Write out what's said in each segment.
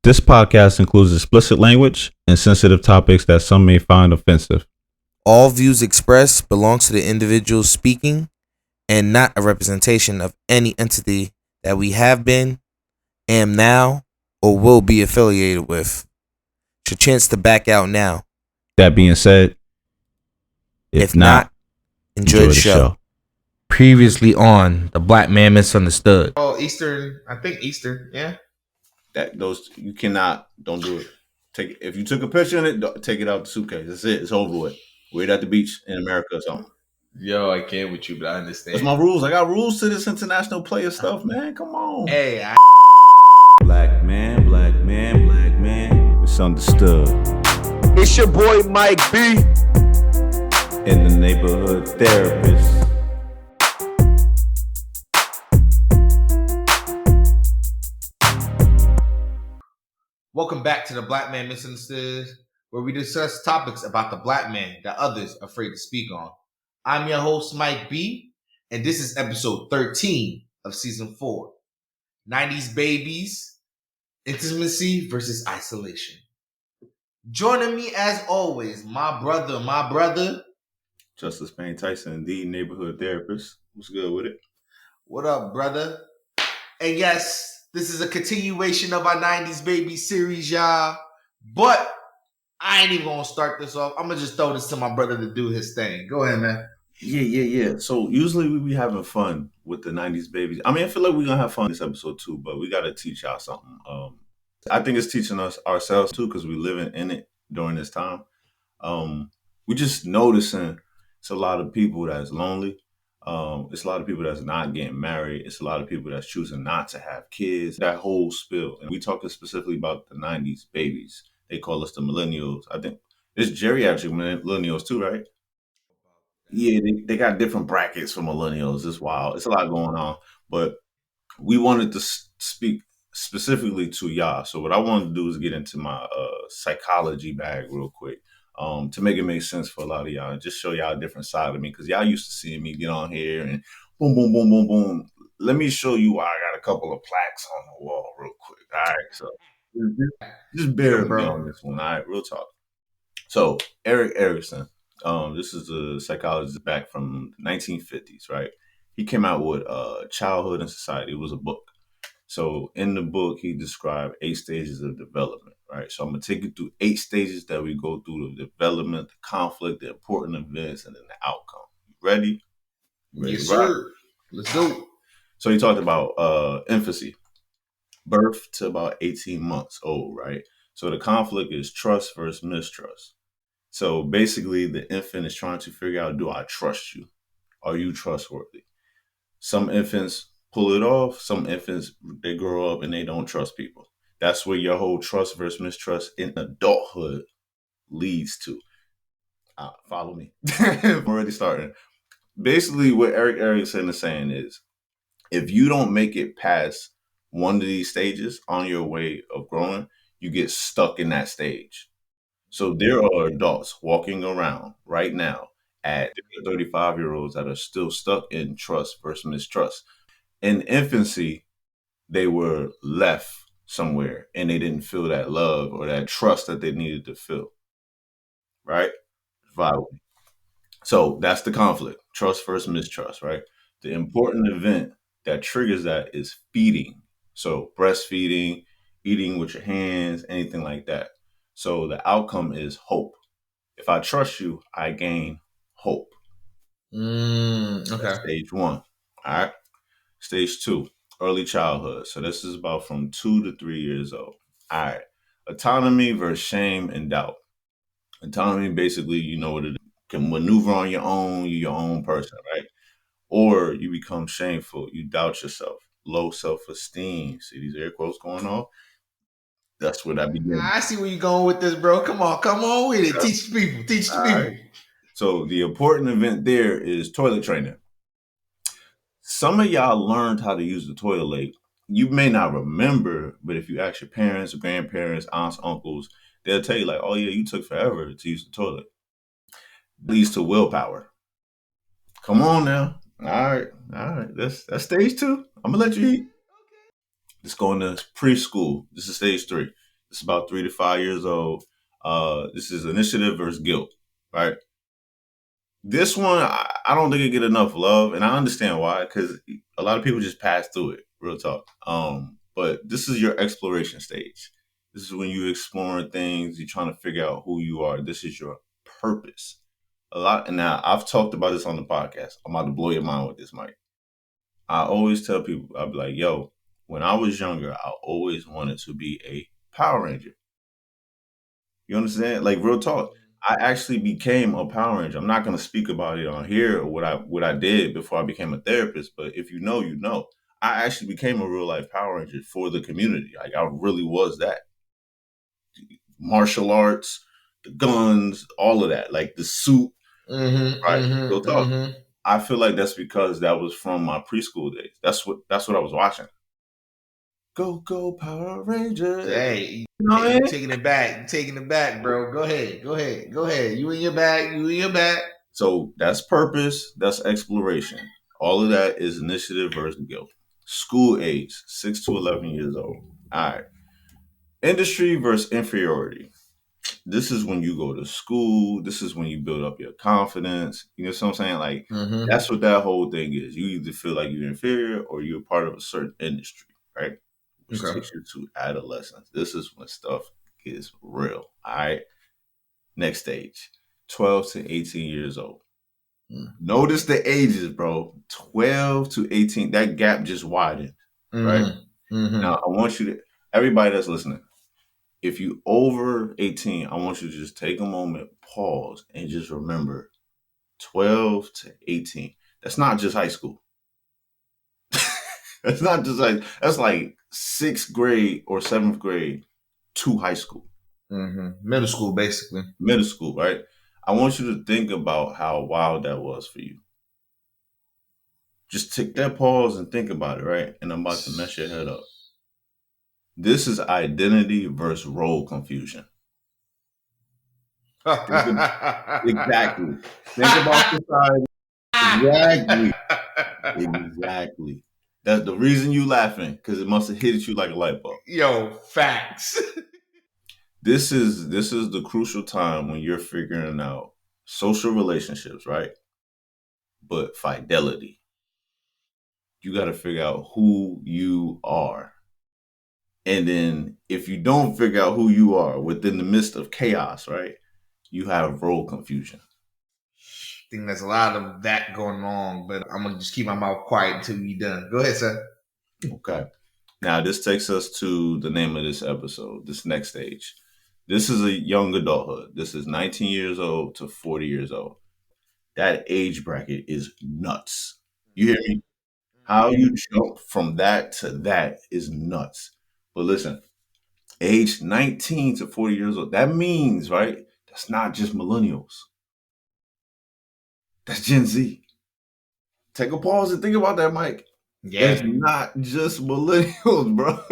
This podcast includes explicit language and sensitive topics that some may find offensive. All views expressed belong to the individual speaking and not a representation of any entity that we have been, am now, or will be affiliated with. It's your chance to back out now. That being said, If not, enjoy the show. Previously on The Black Man Misunderstood. Oh, Eastern. I think Eastern. Yeah. You cannot. Don't do it. If you took a picture in it, take it out the suitcase. That's it. It's over with. Wait at the beach in America or something. Yo, I can't with you, but I understand. That's my rules. I got rules to this international player stuff, man. Come on. Hey, Black man, black man, black man, misunderstood. It's your boy Mike B. In the neighborhood therapist. welcome back to the Black Man Misunderstood, where we discuss topics about the black man that others are afraid to speak on. I'm your host, Mike B, and this is episode 13 of season 4. 90s babies, intimacy versus isolation. Joining me as always, my brother. Justice Payne Tyson, the neighborhood therapist. What's good with it? What up, brother? And yes, this is a continuation of our 90s baby series, y'all. But I ain't even gonna start this off. I'm gonna just throw this to my brother to do his thing. Go ahead, man. Yeah. So usually we be having fun with the 90s babies. I mean, I feel like we're gonna have fun this episode too, but we gotta teach y'all something. I think it's teaching us ourselves too, because we living in it during this time. We just noticing it's a lot of people that's lonely. It's a lot of people that's not getting married. It's a lot of people that's choosing not to have kids. That whole spill. And we talking specifically about the 90s babies. They call us the millennials. I think it's geriatric millennials too, right? Yeah, they got different brackets for millennials. It's wild. It's a lot going on. But we wanted to speak specifically to y'all. So what I wanted to do is get into my psychology bag real quick. To make it make sense for a lot of y'all and just show y'all a different side of me, because y'all used to seeing me get on here and boom, boom, boom, boom, boom. Let me show you why I got a couple of plaques on the wall real quick. All right, so just bear with me on this one. All right, real talk. So Erik Erikson, this is a psychologist back from the 1950s, right? He came out with Childhood and Society. It was a book. So in the book, he described 8 stages of development, right? So I'm going to take you through 8 stages that we go through: the development, the conflict, the important events, and then the outcome. You ready? Yes, sir. Let's go. So he talked about infancy, birth to about 18 months old, right? So the conflict is trust versus mistrust. So basically, the infant is trying to figure out, do I trust you? Are you trustworthy? Some infants pull it off. Some infants, they grow up and they don't trust people. That's where your whole trust versus mistrust in adulthood leads to. Follow me. I'm already starting. Basically, what Erik Erikson is saying is, if you don't make it past one of these stages on your way of growing, you get stuck in that stage. So there are adults walking around right now at 35-year-olds that are still stuck in trust versus mistrust. In infancy, they were left somewhere and they didn't feel that love or that trust that they needed to feel. Right? Follow me. So that's the conflict, trust versus mistrust, right? The important event that triggers that is feeding. So breastfeeding, eating with your hands, anything like that. So the outcome is hope. If I trust you, I gain hope. Okay. That's stage 1. All right. Stage 2, early childhood. So this is about from 2 to 3 years old. All right. Autonomy versus shame and doubt. Autonomy, basically, you know what it is. You can maneuver on your own. You're your own person, right? Or you become shameful. You doubt yourself. Low self-esteem. See these air quotes going on? That's where that begins. I see where you're going with this, bro. Come on with it. Teach the people. Right. So the important event there is toilet training. Some of y'all learned how to use the toilet late. You may not remember, but if you ask your parents, grandparents, aunts, uncles, they'll tell you like, oh yeah, you took forever to use the toilet. Leads to willpower. Come on now. All right. That's stage 2. I'm gonna let you eat. Let's go into preschool. This is stage 3. It's about 3 to 5 years old. This is initiative versus guilt, right? This one, I don't think it get enough love, and I understand why, because a lot of people just pass through it. Real talk. But this is your exploration stage. This is when you're exploring things. You're trying to figure out who you are. This is your purpose. A lot. And now I've talked about this on the podcast. I'm about to blow your mind with this, Mike. I always tell people, I'll be like, yo, when I was younger, I always wanted to be a Power Ranger. You understand? Like real talk. I actually became a Power Ranger. I'm not going to speak about it on here or what I did before I became a therapist, but if you know, you know. I actually became a real life Power Ranger for the community. Like I really was that. Martial arts, the guns, all of that, like the suit, right? Real talk. I feel like that's because that was from my preschool days. That's what I was watching. Go Power Rangers! Hey, You know what I mean? taking it back, bro. Go ahead. You in your bag. So that's purpose, that's exploration. All of that is initiative versus guilt. School age, 6 to 11 years old. All right. Industry versus inferiority. This is when you go to school. This is when you build up your confidence. You know what I'm saying? Like, that's what that whole thing is. You either feel like you're inferior or you're part of a certain industry, right? Which takes you to adolescence. This is when stuff gets real. All right. Next stage, 12 to 18 years old. Notice the ages, bro. 12 to 18. That gap just widened, right? Now, I want you to, everybody that's listening, if you over 18, I want you to just take a moment, pause, and just remember 12 to 18. That's not just high school. That's not just like, that's like 6th grade or 7th grade to high school. Middle school, basically. Middle school, right? I want you to think about how wild that was for you. Just take that pause and think about it, right? And I'm about to mess your head up. This is identity versus role confusion. Exactly. Think about society. Exactly. That's the reason you laughing, because it must have hit you like a light bulb. Yo, facts. This is the crucial time when you're figuring out social relationships, right? But fidelity. You got to figure out who you are. And then if you don't figure out who you are within the midst of chaos, right, you have role confusion. I think there's a lot of that going on, but I'm going to just keep my mouth quiet until we're done. Go ahead, sir. Okay. Now, this takes us to the name of this episode, this next stage. This is a young adulthood. This is 19 years old to 40 years old. That age bracket is nuts. You hear me? How you jump from that to that is nuts. But listen, age 19 to 40 years old, that means, right, that's not just millennials. That's Gen Z. Take a pause and think about that, Mike. Yeah. It's not just millennials, bro.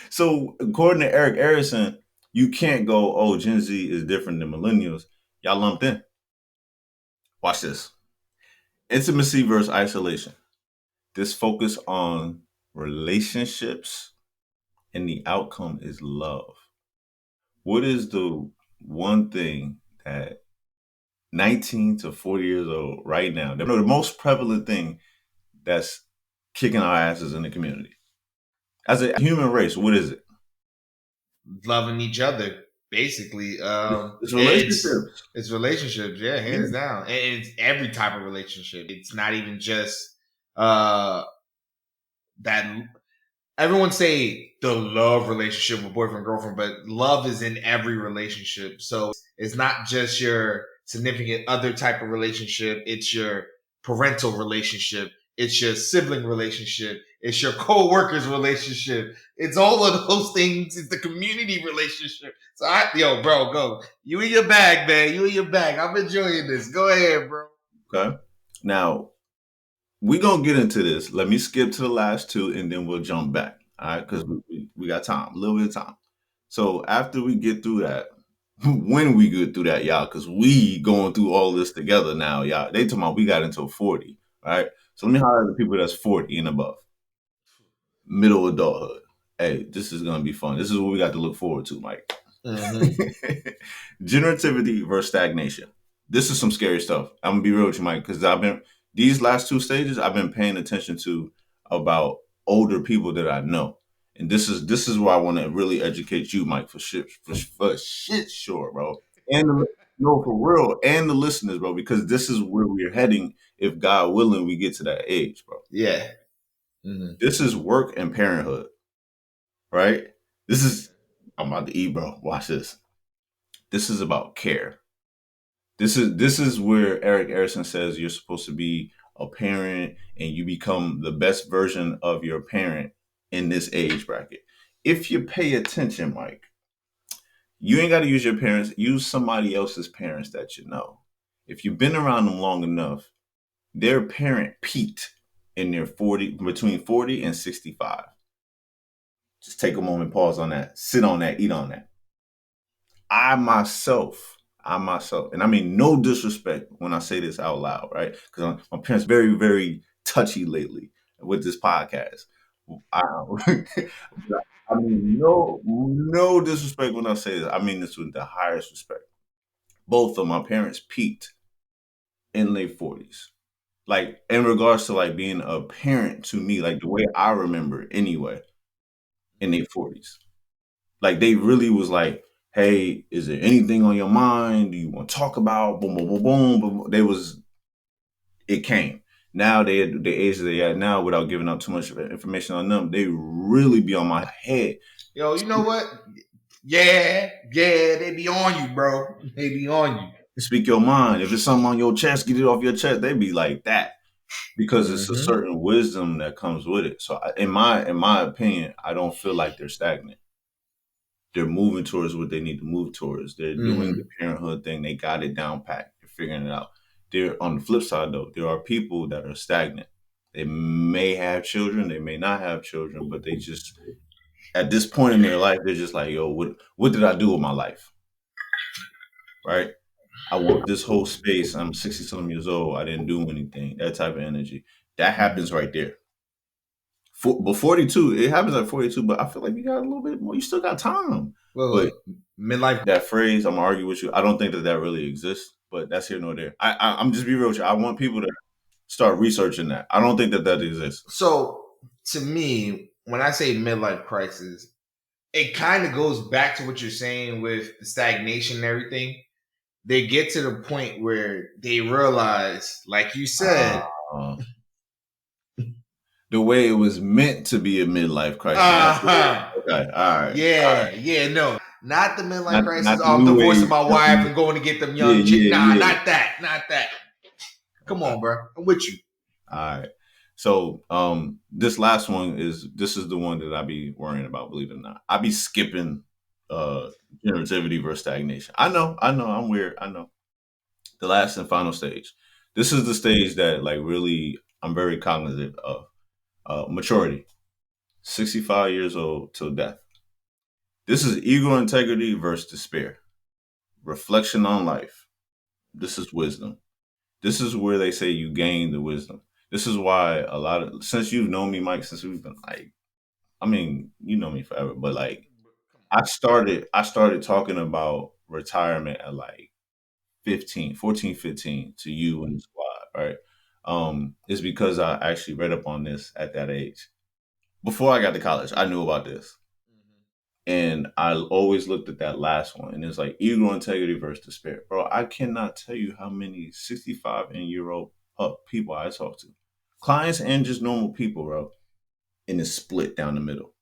So according to Erik Erikson, you can't go, oh, Gen Z is different than millennials. Y'all lumped in. Watch this. Intimacy versus isolation. This focus on relationships and the outcome is love. What is the one thing that 19 to 40 years old right now, the most prevalent thing that's kicking our asses in the community? As a human race, what is it? Loving each other, basically. It's relationships. It's relationships, yeah, hands down. And it's every type of relationship. It's not even just that. Everyone say the love relationship with boyfriend, girlfriend, but love is in every relationship. So it's not just your significant other type of relationship. It's your parental relationship. It's your sibling relationship. It's your co-workers relationship. It's all of those things. It's the community relationship. So bro, go. You in your bag, man. You in your bag. I'm enjoying this. Go ahead, bro. Okay. Now, we're going to get into this. Let me skip to the last two and then we'll jump back. All right. Because we got time, a little bit of time. So after we get through that, when we get through that, y'all, because we going through all this together now, y'all. They talking about we got until 40. All right. So let me highlight the people that's 40 and above. Middle adulthood. hey, this is gonna be fun. This is what we got to look forward to, Mike. Mm-hmm. Generativity versus stagnation. This is some scary stuff. I'm gonna be real with you, Mike, because I've been these last two stages I've been paying attention to about older people that I know. And this is where I want to really educate you, Mike, for shit sure, bro. And no, for real, and the listeners, bro, because this is where we're heading if God willing we get to that age, bro. Yeah. Mm-hmm. This is work and parenthood, right? This is I'm about to eat, bro. Watch this. This is about care. This is where Erik Erikson says you're supposed to be a parent and you become the best version of your parent in this age bracket. If you pay attention, Mike, you ain't got to use your parents. Use somebody else's parents that you know. If you've been around them long enough, their parent peaked in their between 40 and 65. Just take a moment, pause on that, sit on that, eat on that. I myself, and I mean no disrespect when I say this out loud, right? Because my parents very, very touchy lately with this podcast. I, I mean no disrespect when I say this. I mean this with the highest respect. Both of my parents peaked in late 40s. Like in regards to like being a parent to me, like the way I remember it anyway, in their 40s. Like they really was like, hey, is there anything on your mind? Do you want to talk about? Boom, boom, boom, boom. Boom. It came. Now they at the age that they at now, without giving out too much information on them, they really be on my head. Yo, you know what? Yeah, they be on you, bro. They be on you. Speak your mind. If it's something on your chest, get it off your chest. They be like that because it's a certain wisdom that comes with it. So in my opinion, I don't feel like they're stagnant. They're moving towards what they need to move towards. They're doing the parenthood thing. They got it down pat. They're figuring it out. They're on the flip side though. There are people that are stagnant. They may have children. They may not have children, but they just at this point in their life, they're just like, yo, what did I do with my life? Right? I want this whole space. I'm 60-something years old. I didn't do anything. That type of energy. That happens right there. But 42, it happens at 42, but I feel like you got a little bit more. You still got time. Well, but midlife. That phrase, I'm gonna argue with you. I don't think that really exists, but that's here nor there. I'm just be real with you. I want people to start researching that. I don't think that exists. So to me, when I say midlife crisis, it kind of goes back to what you're saying with the stagnation and everything. They get to the point where they realize, like you said, the way it was meant to be a midlife crisis. Okay, all right. Yeah, no. Not the midlife crisis of divorcing my wife and going to get them young chicks. Not that. Come on, bro. I'm with you. All right. So this last one is the one that I be worrying about, believe it or not. I be skipping generativity versus stagnation. I know, I'm weird. I know. The last and final stage. This is the stage that like really I'm very cognizant of. Maturity. 65 years old till death. This is ego integrity versus despair. Reflection on life. This is wisdom. This is where they say you gain the wisdom. This is why since you've known me, Mike, since we've been like, I mean, you know me forever, but like I started talking about retirement at like 15 to you and the squad, right? Is because I actually read up on this at that age. Before I got to college, I knew about this. And I always looked at that last one, and it's like ego integrity versus despair. Bro, I cannot tell you how many 65 and year old people I talk to. Clients and just normal people, bro. And it's split down the middle.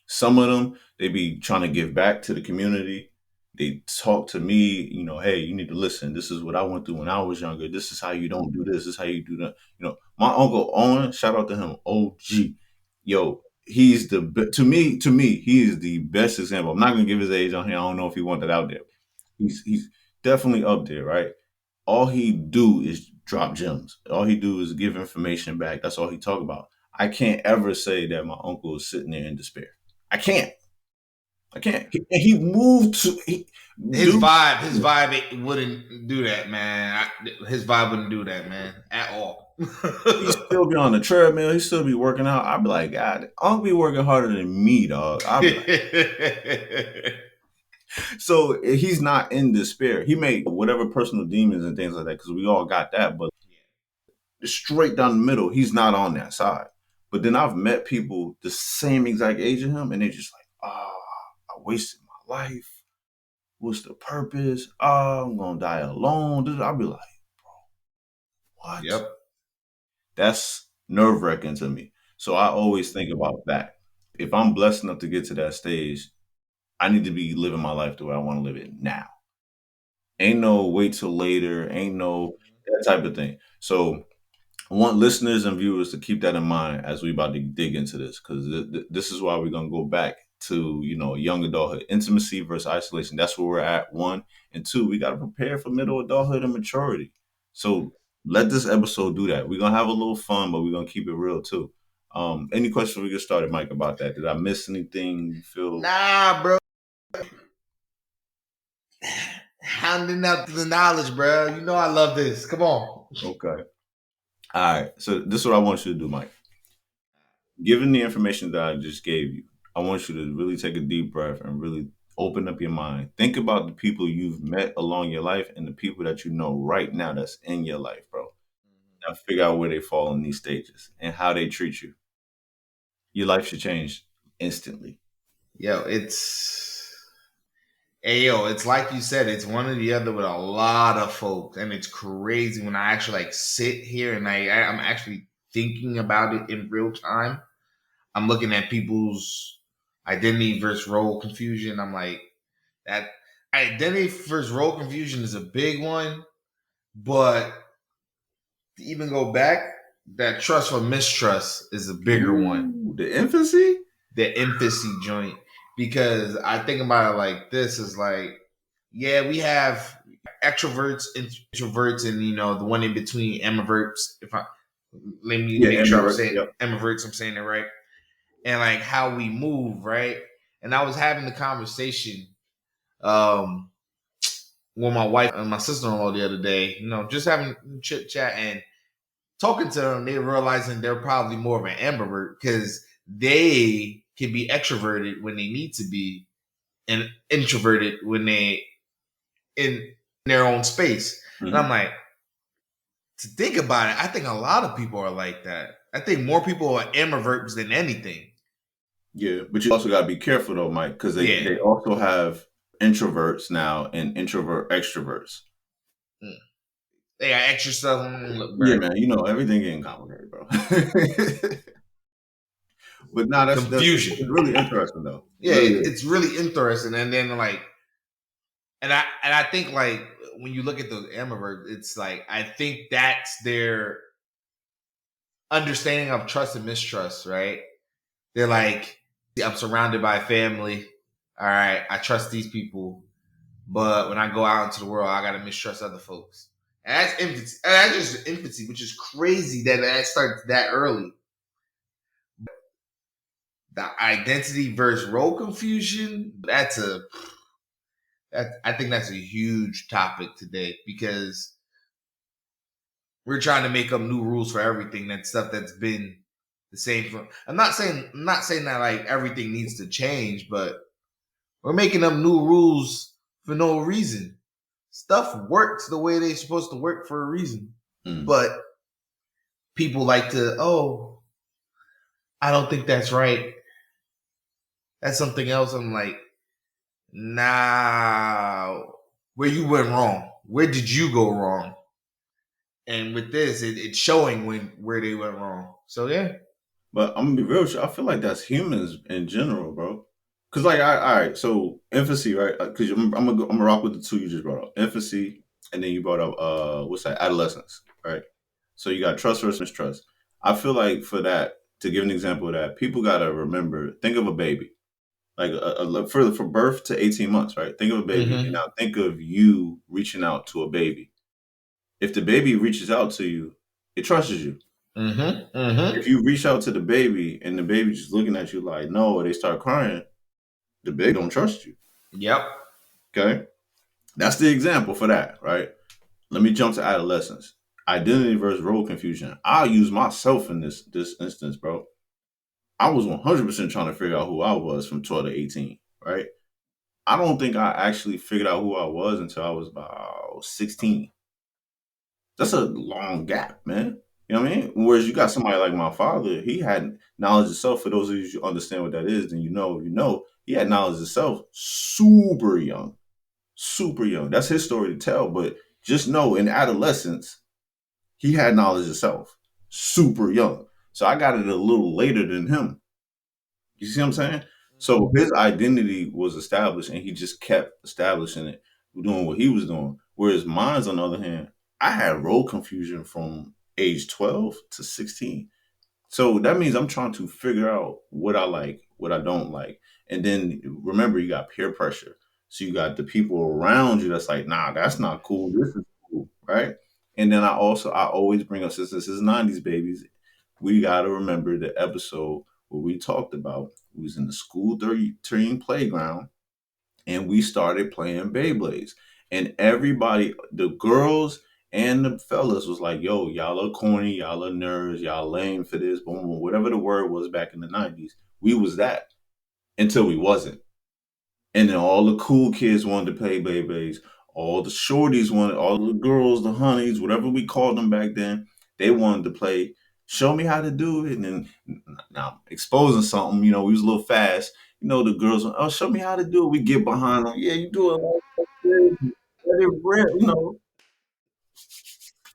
Some of them, they be trying to give back to the community. They talk to me, you know, hey, you need to listen. This is what I went through when I was younger. This is how you don't do this. This is how you do that. You know, my uncle Owen, shout out to him, OG. Yo, he's to me, he is the best example. I'm not gonna give his age on here. I don't know if he wanted that out there. He's definitely up there, right? All he do is drop gems. All he do is give information back. That's all he talk about. I can't ever say that my uncle is sitting there in despair. I can't. He moved to his vibe wouldn't do that, man. His vibe wouldn't do that, man, at all. He still be on the treadmill. He still be working out. I'd be like, God, I'll be working harder than me, dog. I'll be like, so he's not in despair. He may whatever personal demons and things like that because we all got that, but straight down the middle, he's not on that side. But then I've met people the same exact age of him, and they're just like, I wasted my life. What's the purpose? I'm gonna die alone. I'll be like, what? Yep. That's nerve wracking to me. So I always think about that. If I'm blessed enough to get to that stage, I need to be living my life the way I want to live it now. Ain't no wait till later. Ain't no that type of thing. So I want listeners and viewers to keep that in mind as we about to dig into this, because this is why we're gonna go back to young adulthood, intimacy versus isolation. That's where we're at. One and two, we got to prepare for middle adulthood and maturity. So let this episode do that. We're gonna have a little fun, but we're gonna keep it real too. Any questions we get started, Mike, about that? Did I miss anything? You feel? Nah, bro. Handing out the knowledge, bro. You know I love this. Come on. Okay. All right. So this is what I want you to do, Mike. Given the information that I just gave you, I want you to really take a deep breath and really open up your mind. Think about the people you've met along your life and the people that you know right now that's in your life, bro. Now figure out where they fall in these stages and how they treat you. Your life should change instantly. Yo, it's like you said, it's one or the other with a lot of folks, and it's crazy when I actually like sit here and I'm actually thinking about it in real time. I'm looking at people's identity versus role confusion. I'm like, that identity versus role confusion is a big one, but to even go back, that trust for mistrust is a bigger one. The infancy? The infancy joint. Because I think about it like this is like, yeah, we have extroverts, introverts, and the one in between, ambiverts. Let me make sure I'm saying ambiverts, I'm saying it right. And like how we move, right? And I was having the conversation with my wife and my sister-in-law the other day, just having chit chat and talking to them, they realizing they're probably more of an ambivert because they can be extroverted when they need to be and introverted when they in their own space. Mm-hmm. And I'm like, to think about it, I think a lot of people are like that. I think more people are ambiverts than anything. Yeah, but you also got to be careful though, Mike, because they also have introverts now and introvert extroverts. They got extra stuff. Yeah, man, everything getting complicated, bro. But that's confusion. That's really interesting though. Yeah, it's really interesting. And then like, and I think like when you look at those ambiverts, it's like I think that's their understanding of trust and mistrust, right? They're like, I'm surrounded by family. All right, I trust these people, but when I go out into the world, I gotta mistrust other folks. And that's infancy. That's just infancy, which is crazy that starts that early. The identity versus role confusion, I think that's a huge topic today because we're trying to make up new rules for everything. That stuff that's been the same. I'm not saying that like everything needs to change, but we're making up new rules for no reason. Stuff works the way they're supposed to work for a reason. But people like to, I don't think that's right. That's something else. I'm like, nah, where you went wrong? Where did you go wrong? And with this, it's showing where they went wrong. So yeah. But I'm gonna be real. I feel like that's humans in general, bro. Cause like, all right, so infancy, right? Cause I'm gonna rock with the two you just brought up, infancy, and then you brought up what's that? Adolescence, right? So you got trust versus mistrust. I feel like for that, to give an example of that, people gotta remember. Think of a baby, like for birth to 18 months, right? Think of a baby, and now think of you reaching out to a baby. If the baby reaches out to you, it trusts you. If you reach out to the baby and the baby just looking at you like no, or they start crying, the baby don't trust you. Yep. Okay. That's the example for that, right? Let me jump to adolescence. identity versus role confusion. I'll use myself in this instance, bro. I was 100% trying to figure out who I was from 12 to 18, right? I don't think I actually figured out who I was until I was about 16. That's a long gap, man. You know what I mean? Whereas you got somebody like my father, he had knowledge of self. For those of you who understand what that is, then you know, he had knowledge of self super young. Super young. That's his story to tell. But just know in adolescence, he had knowledge of self super young. So I got it a little later than him. You see what I'm saying? So his identity was established and he just kept establishing it, doing what he was doing. Whereas mine's, on the other hand, I had role confusion from age 12 to 16. So that means I'm trying to figure out what I like, what I don't like. And then remember, you got peer pressure. So you got the people around you that's like, nah, that's not cool. This is cool, right? And then I always bring up, since this is 90s babies, we got to remember the episode where we talked about we was in the school 13 playground and we started playing Beyblades. And everybody, the girls and the fellas was like, yo, y'all are corny, y'all are nerds, y'all lame for this, boom, boom, whatever the word was back in the 90s. We was that until we wasn't. And then all the cool kids wanted to play Beyblades. All the shorties wanted, all the girls, the honeys, whatever we called them back then, they wanted to play. Show me how to do it. And then now exposing something, we was a little fast. The girls, oh, show me how to do it. We get behind them. Yeah, you do it like crazy. Let it rip,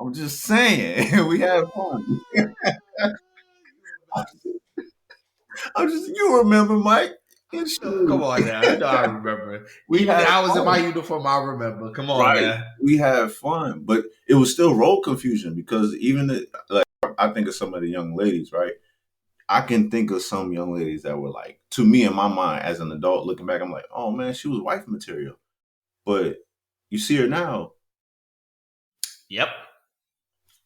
I'm just saying, we have fun. You remember, Mike? It's Come true. on now. You know I remember. We Even had I was in my fun. uniform, I remember. Come on Right. now. We had fun, but it was still role confusion because like I think of some of the young ladies, right? I can think of some young ladies that were like, to me in my mind as an adult looking back, I'm like, oh man, she was wife material. But you see her now Yep.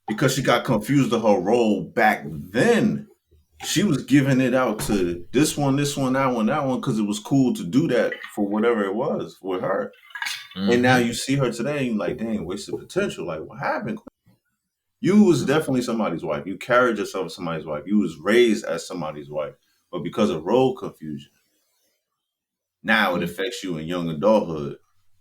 because she got confused of her role back then. She was giving it out to this one, that one, because it was cool to do that for whatever it was with her. And now you see her today, and you're like, dang, wasted potential. Like, what happened? You was definitely somebody's wife. You carried yourself as somebody's wife. You was raised as somebody's wife. But because of role confusion, now it affects you in young adulthood.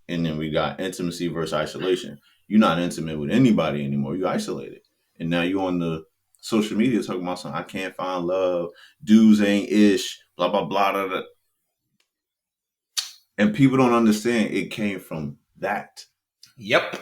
And then we got intimacy versus isolation. You're not intimate with anybody anymore. You're isolated. And now you're on the social media talking about something, I can't find love. Dudes ain't ish. Blah, blah, blah, blah, blah. And people don't understand it came from that. Yep.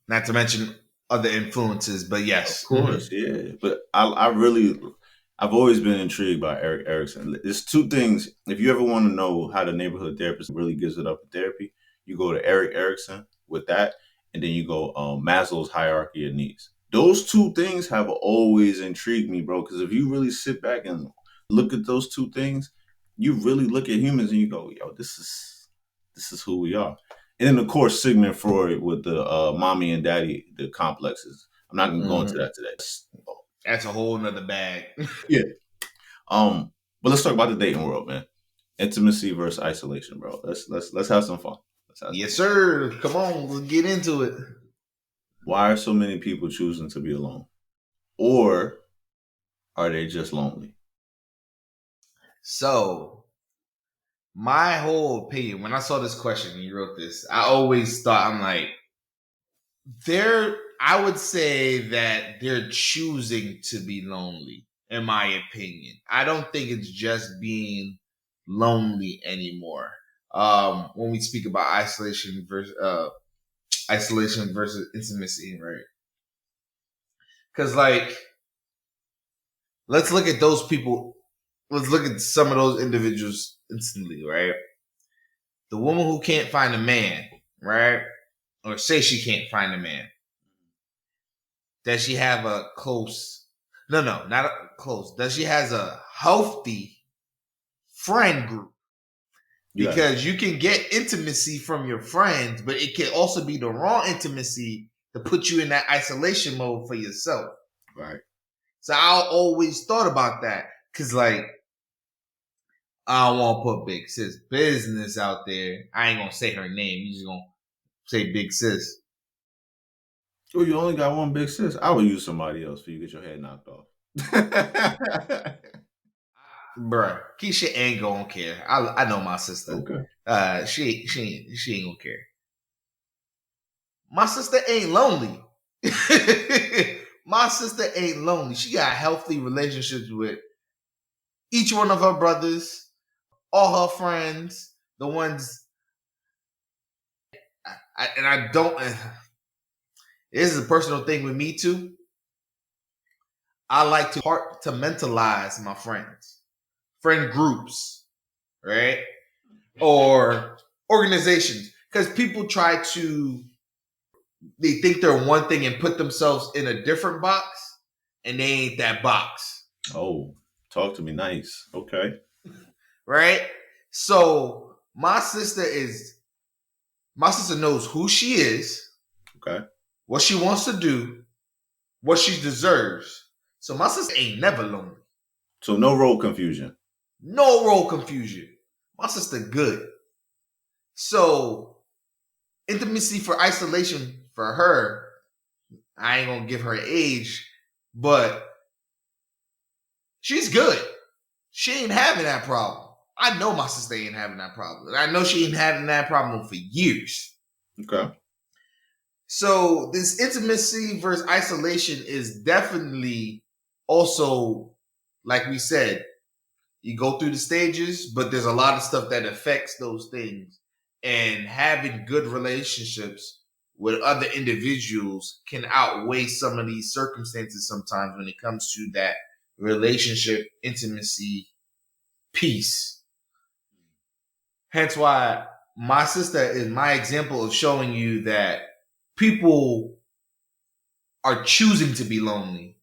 Not to mention other influences, but yes. Of course, yeah. But I've always been intrigued by Erik Erikson. There's two things. If you ever want to know how the neighborhood therapist really gives it up in therapy, you go to Erik Erikson with that, and then you go Maslow's hierarchy of needs. Those two things have always intrigued me, bro. Because if you really sit back and look at those two things, you really look at humans and you go, yo, this is who we are. And then of course Sigmund Freud with the mommy and daddy, the complexes. I'm not gonna go into that today. That's a whole nother bag. Yeah. But let's talk about the dating world, man. Intimacy versus isolation, bro. Let's have some fun. Yes, sir. Come on, let's get into it. Why are so many people choosing to be alone? Or are they just lonely? So, my whole opinion, when I saw this question and you wrote this, I always thought, I'm like, I would say that they're choosing to be lonely, in my opinion. I don't think it's just being lonely anymore. When we speak about isolation versus intimacy, right? Because let's look at those people. Let's look at some of those individuals instantly, right? The woman who can't find a man, right? Or say she can't find a man. Does she have a close? No, not a close. Does she has a healthy friend group? Because you can get intimacy from your friends, but it can also be the wrong intimacy to put you in that isolation mode for yourself. Right. So I always thought about that. Cause I don't want to put Big Sis business out there. I ain't gonna say her name. You just gonna say Big Sis. Oh, you only got one big sis. I would use somebody else for you to get your head knocked off. Bruh, Keisha ain't gonna care. I know my sister. Okay. She ain't gonna care. My sister ain't lonely. My sister ain't lonely. She got healthy relationships with each one of her brothers, all her friends, the ones. I don't. This is a personal thing with me too. I like to compartmentalize my friend groups, right? Or organizations. Because people they think they're one thing and put themselves in a different box, and they ain't that box. Oh, talk to me nice. Okay. Right? So my sister knows who she is, Okay. what she wants to do, what she deserves. So my sister ain't never lonely. So no role confusion. No role confusion. My sister good. So intimacy for isolation for her, I ain't gonna give her age, but she's good. She ain't having that problem. I know my sister ain't having that problem. I know she ain't having that problem for years. Okay. So this intimacy versus isolation is definitely also, like we said, you go through the stages, but there's a lot of stuff that affects those things. And having good relationships with other individuals can outweigh some of these circumstances sometimes when it comes to that relationship, intimacy, peace. Hence why my sister is my example of showing you that people are choosing to be lonely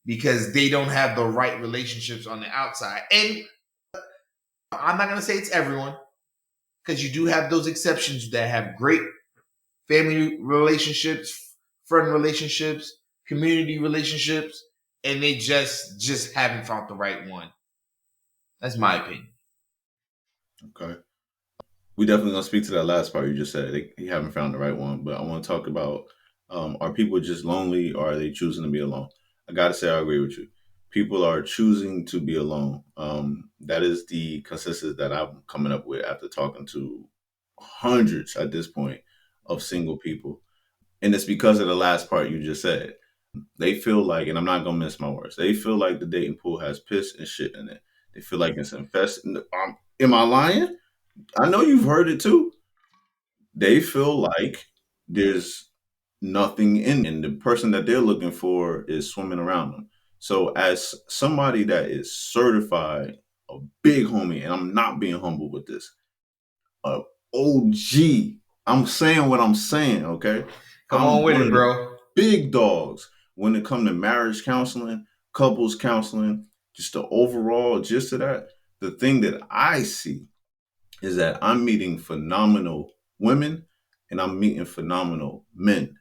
because they don't have the right relationships on the outside. And I'm not going to say it's everyone, because you do have those exceptions that have great family relationships, friend relationships, community relationships, and they just haven't found the right one. That's my opinion. Okay. We definitely gonna speak to that last part you just said. They haven't found the right one, but I want to talk about are people just lonely or are they choosing to be alone? I gotta say I agree with you. People are choosing to be alone. That is the consensus that I'm coming up with after talking to hundreds at this point of single people. And it's because of the last part you just said. They feel like, and I'm not gonna miss my words, they feel like the dating pool has piss and shit in it. They feel like it's infested. Am I lying? I know you've heard it too. They feel like there's nothing in and the person that they're looking for is swimming around them. So as somebody that is certified, a big homie, and I'm not being humble with this, a OG, I'm saying what I'm saying, okay? Come I'm on with one it, of the bro. big dogs when it comes to marriage counseling, couples counseling, just the overall gist of that. The thing that I see is that I'm meeting phenomenal women and I'm meeting phenomenal men.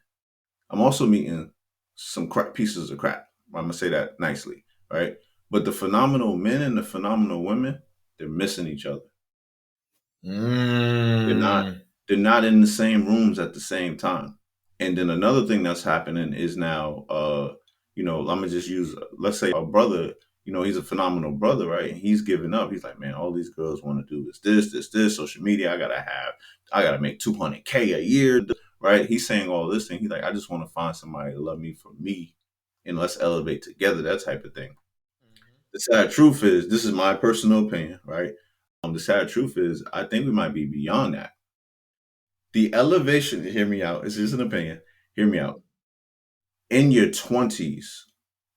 I'm also meeting some crap pieces of crap. I'm gonna say that nicely, right? But the phenomenal men and the phenomenal women, they're missing each other. They're not they're not in the same rooms at the same time. And then another thing that's happening is now I'm gonna just use let's say a brother, he's a phenomenal brother, right? And he's giving up. He's like, man, all these girls want to do is this, social media. I gotta make 200K a year, right? He's saying all this thing. He's like, I just want to find somebody to love me for me and let's elevate together, that type of thing. The sad truth is, this is my personal opinion, right? The sad truth is, I think we might be beyond that. The elevation, hear me out, it's just an opinion, hear me out. In your 20s,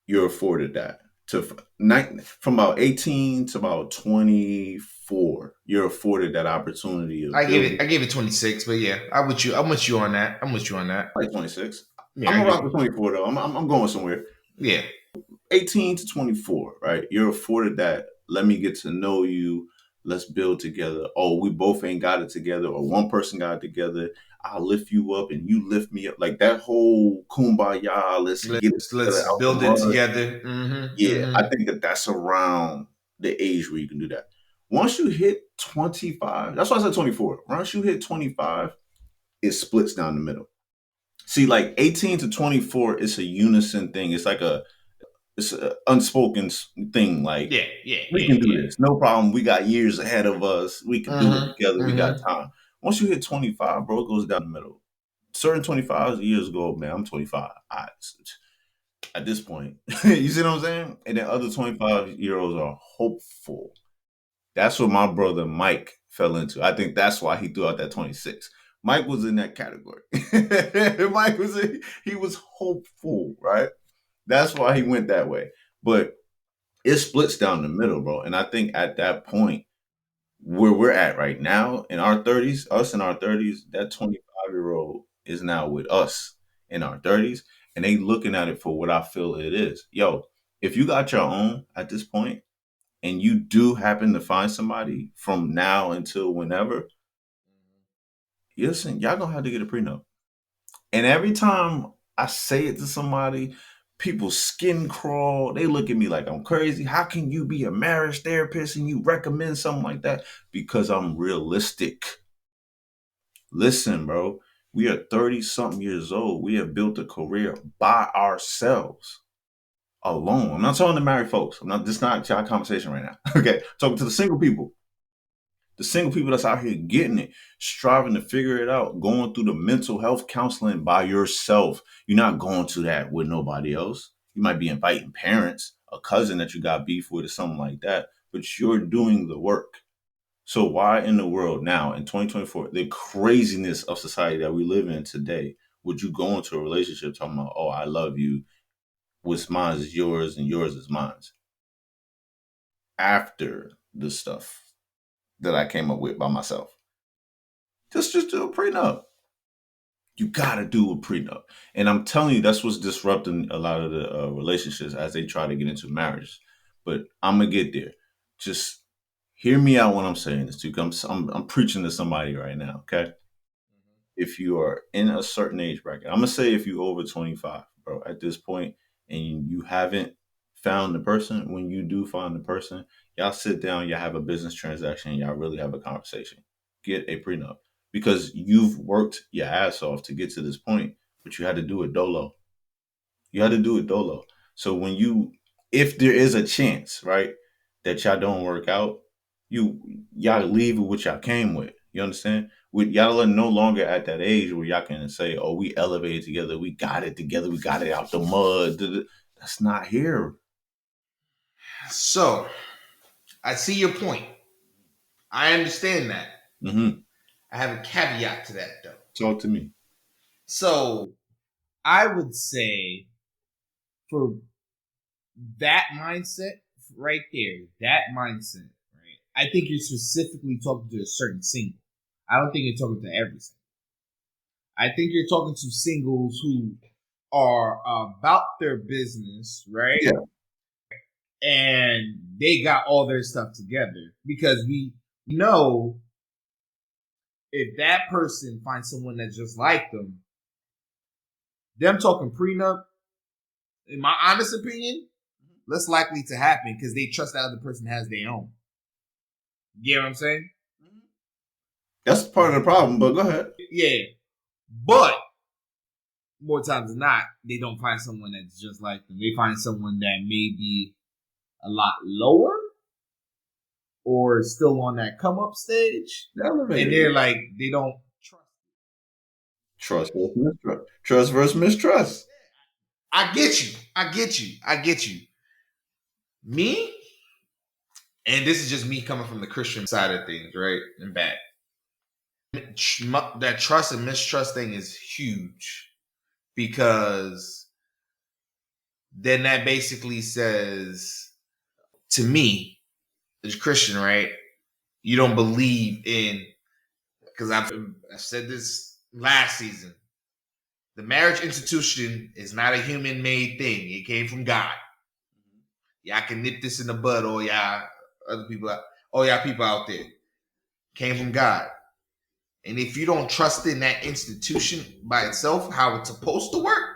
you're afforded that. From about 18 to about 24, you're afforded that opportunity of I gave it 26, but yeah, I'm with you on that. like 26. Yeah, I'm gonna rock with 24 though. I'm going somewhere. yeah. 18 to 24, right? You're afforded that. Let me get to know you. Let's build together. Oh, we both ain't got it together, or one person got it together. I'll lift you up and you lift me up. Like that whole kumbaya, let's get it together Let's out the build it mud. together. Yeah, I think that's around the age where you can do that. Once you hit 25, that's why I said 24. Once you hit 25, it splits down the middle. See, like 18 to 24, it's a unison thing. It's like it's an unspoken thing. Like, we can do this. No problem. We got years ahead of us. We can do it together. We got time. Once you hit 25, bro, it goes down the middle. Certain 25 years ago, man, I'm 25. At this point, you see what I'm saying? And then other 25-year-olds are hopeful. That's what my brother Mike fell into. I think that's why he threw out that 26. Mike was in that category. He was hopeful, right? That's why he went that way. But it splits down the middle, bro. And I think at that point, where we're at right now in our 30s, us in our 30s, that 25-year-old is now with us in our 30s, and they looking at it for what I feel it is. Yo, if you got your own at this point, and you do happen to find somebody from now until whenever, listen, y'all gonna have to get a prenup. And every time I say it to somebody, people skin crawl. They look at me like I'm crazy. How can you be a marriage therapist and you recommend something like that? Because I'm realistic. Listen, bro, we are 30 something years old. We have built a career by ourselves alone. I'm not talking to married folks. This is not our conversation right now. Okay. I'm talking to the single people. The single people that's out here getting it, striving to figure it out, going through the mental health counseling by yourself. You're not going to that with nobody else. You might be inviting parents, a cousin that you got beef with or something like that, but you're doing the work. So why in the world now in 2024, the craziness of society that we live in today, would you go into a relationship talking about, oh, I love you, what's mine is yours and yours is mine? After the stuff that I came up with by myself. Just do a prenup. You gotta do a prenup. And I'm telling you, that's what's disrupting a lot of the relationships as they try to get into marriage. But I'm gonna get there. Just hear me out when I'm saying this too. I'm preaching to somebody right now, okay? If you are in a certain age bracket, I'm gonna say if you over 25, bro, at this point, and you haven't found the person, when you do find the person, y'all sit down, y'all have a business transaction, y'all really have a conversation. Get a prenup. Because you've worked your ass off to get to this point, but you had to do it dolo. You had to do it dolo. So if there is a chance, right, that y'all don't work out, y'all leave with what y'all came with. You understand? Y'all are no longer at that age where y'all can say, oh, we elevated together, we got it together, we got it out the mud. That's not here. So, I see your point. I understand that. Mm-hmm. I have a caveat to that, though. Talk to me. So, I would say for that mindset right there, right? I think you're specifically talking to a certain single. I don't think you're talking to every single. I think you're talking to singles who are about their business, right? Yeah. And they got all their stuff together, because we know if that person finds someone that's just like them talking prenup, in my honest opinion, less likely to happen because they trust that other person has their own. You get what I'm saying? That's part of the problem, but go ahead. Yeah. But more times than not, they don't find someone that's just like them. They find someone that may be a lot lower or still on that come up stage. And they're like, they don't trust versus mistrust. Trust versus mistrust. I get you. Me, and this is just me coming from the Christian side of things, right? And back. That trust and mistrust thing is huge, because then that basically says to me, as a Christian, right? You don't believe in, because I said this last season, the marriage institution is not a human-made thing. It came from God. Y'all can nip this in the bud, or y'all people out there. Came from God. And if you don't trust in that institution by itself, how it's supposed to work,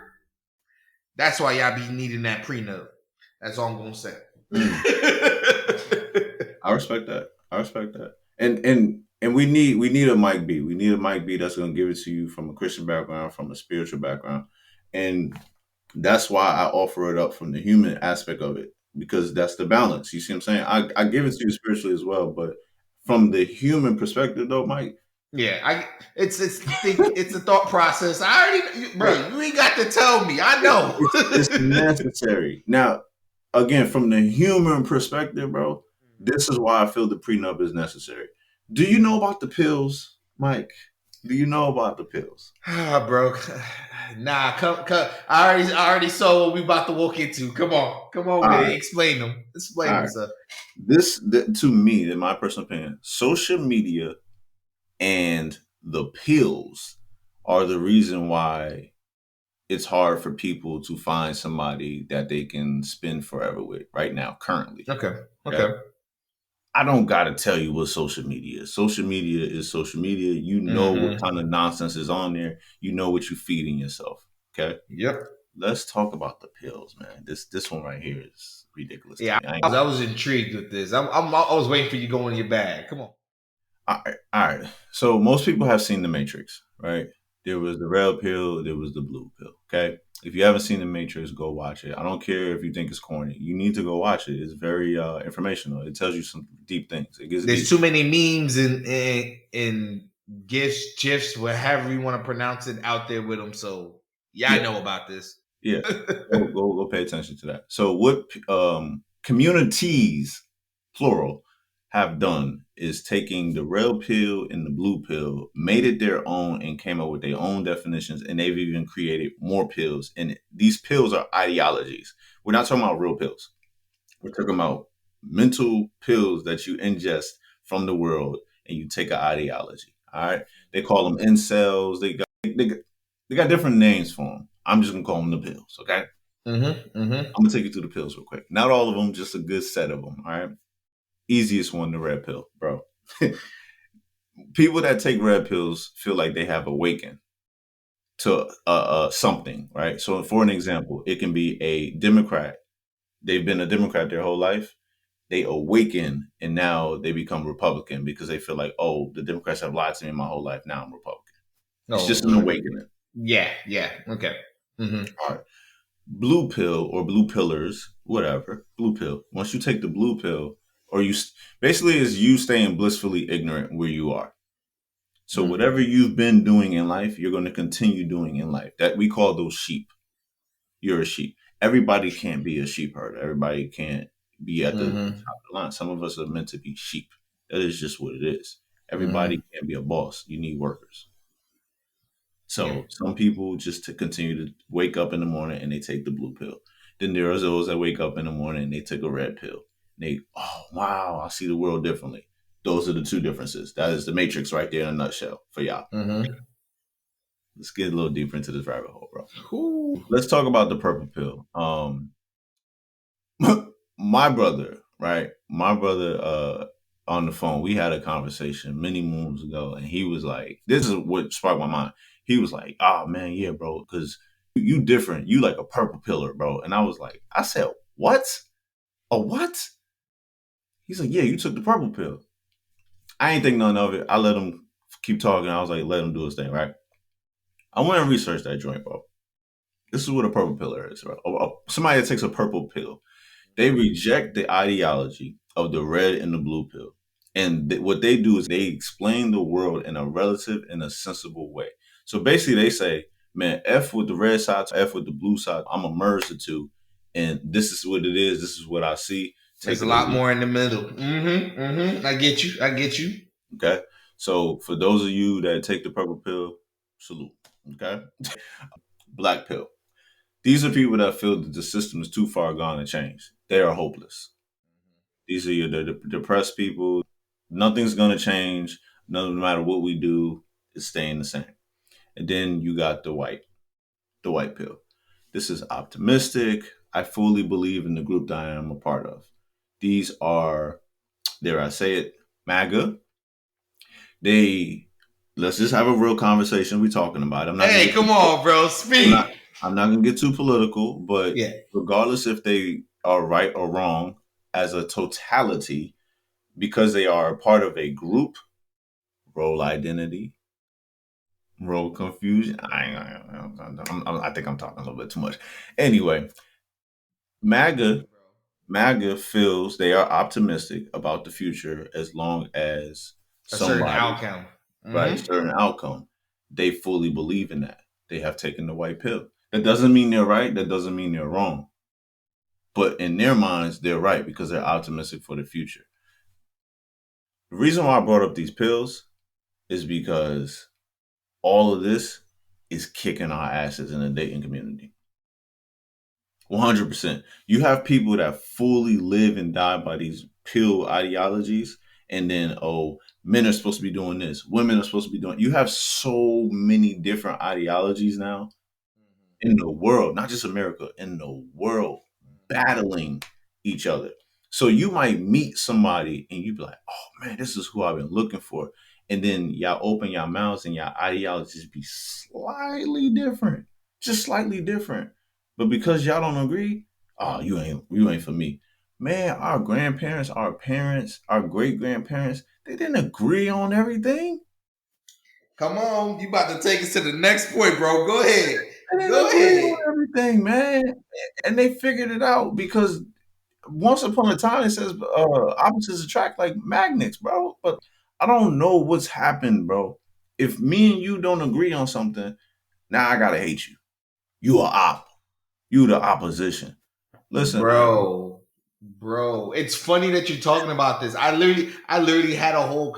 that's why y'all be needing that prenup. That's all I'm gonna say. I respect that. And And we need a Mike B. We need a Mike B that's gonna give it to you from a Christian background, from a spiritual background. And that's why I offer it up from the human aspect of it, because that's the balance. You see what I'm saying? I give it to you spiritually as well, but from the human perspective though, Mike. Yeah, it's the thought process. I already, bro. You ain't got to tell me. I know. It's necessary. Now, again, from the human perspective, bro, this is why I feel the prenup is necessary. Do you know about the pills, Mike? Do you know about the pills? Bro. Nah, come. I already saw what we about to walk into. Come on with right. it. Explain them, Right. sir. To me, in my personal opinion, social media and the pills are the reason why it's hard for people to find somebody that they can spend forever with right now, currently. Okay. I don't got to tell you what social media is. Social media is social media. You know what kind of nonsense is on there. You know what you're feeding yourself. Okay. Yep. Let's talk about the pills, man. This one right here is ridiculous. Yeah, I was intrigued with this. I was waiting for you to go in your bag. Come on. All right. So most people have seen The Matrix, right? There was the red pill, there was the blue pill. Okay. If you haven't seen The Matrix, go watch it. I don't care if you think it's corny. You need to go watch it. It's very informational. It tells you some deep things. There's too many memes and gifs, whatever you want to pronounce it, out there with them. So I know about this. Yeah. go pay attention to that. So what communities, plural, have done is taking the red pill and the blue pill, made it their own, and came up with their own definitions, and they've even created more pills. And these pills are ideologies. We're not talking about real pills. We're talking about mental pills that you ingest from the world, and you take an ideology. All right. They call them incels. They got different names for them. I'm just gonna call them the pills. Okay. I'm gonna take you through the pills real quick. Not all of them, just a good set of them. All right. Easiest one, the red pill, bro. People that take red pills feel like they have awakened to something, right? So, for an example, it can be a Democrat. They've been a Democrat their whole life. They awaken and now they become Republican because they feel like, oh, the Democrats have lied to me my whole life. Now I'm Republican. It's just an awakening. Yeah. Okay. All right. Blue pill or blue pillars, whatever. Blue pill. Once you take the blue pill, or you basically is you staying blissfully ignorant where you are. So whatever you've been doing in life, you're going to continue doing in life. That we call those sheep. You're a sheep. Everybody can't be a sheep herder. Everybody can't be at the top of the line. Some of us are meant to be sheep. That is just what it is. Everybody can't be a boss. You need workers. So some people just to continue to wake up in the morning and they take the blue pill. Then there are those that wake up in the morning and they take a red pill. They, oh, wow, I see the world differently. Those are the two differences. That is the Matrix right there in a nutshell for y'all. Let's get a little deeper into this rabbit hole, bro. Let's talk about the purple pill. My brother, right? My brother on the phone, we had a conversation many moons ago, and he was like, this is what sparked my mind. He was like, oh, man, yeah, bro, because you different. You like a purple pillar, bro. And I was like, I said, what? A what? He's like, yeah, you took the purple pill. I ain't think none of it. I let him keep talking. I was like, let him do his thing, right? I went and researched that joint, bro. This is what a purple pillar is, bro. Somebody that takes a purple pill, they reject the ideology of the red and the blue pill. And what they do is they explain the world in a relative and a sensible way. So basically they say, man, F with the red side, F with the blue side. I'm going to merge the two. And this is what it is. This is what I see. There's a lot more in the middle. I get you. Okay. So for those of you that take the purple pill, salute. Okay. Black pill. These are people that feel that the system is too far gone to change. They are hopeless. These are the depressed people. Nothing's going to change. No matter what we do, it's staying the same. And then you got the white pill. This is optimistic. I fully believe in the group that I am a part of. These are, dare I say it, MAGA. Let's just have a real conversation. We're talking about it. Hey, come on, bro. Speak. I'm not going to get too political, but regardless if they are right or wrong, as a totality, because they are a part of a group, role identity, role confusion. I think I'm talking a little bit too much. Anyway, MAGA MAGA feels they are optimistic about the future as long as A certain somebody, outcome. right, Mhm. certain outcome. They fully believe in that. They have taken the white pill. That doesn't mean they're right. That doesn't mean they're wrong. But in their minds, they're right because they're optimistic for the future. The reason why I brought up these pills is because all of this is kicking our asses in the dating community. 100%. You have people that fully live and die by these pill ideologies, and then, oh, men are supposed to be doing this, women are supposed to be doing. You have so many different ideologies now in the world, not just America, in the world, battling each other. So you might meet somebody and you be like, oh man, this is who I've been looking for. And then y'all open your mouths and your ideologies be slightly different, just slightly different. But because y'all don't agree, oh, you ain't for me. Man, our grandparents, our parents, our great grandparents, they didn't agree on everything. Come on, you about to take us to the next point, bro. Go ahead. They didn't Go agree ahead. on everything, man. And they figured it out because once upon a time it says opposites attract like magnets, bro. But I don't know what's happened, bro. If me and you don't agree on something, now I gotta hate you. You are op. You the opposition. Listen, man. Bro, it's funny that you're talking about this. I literally had a whole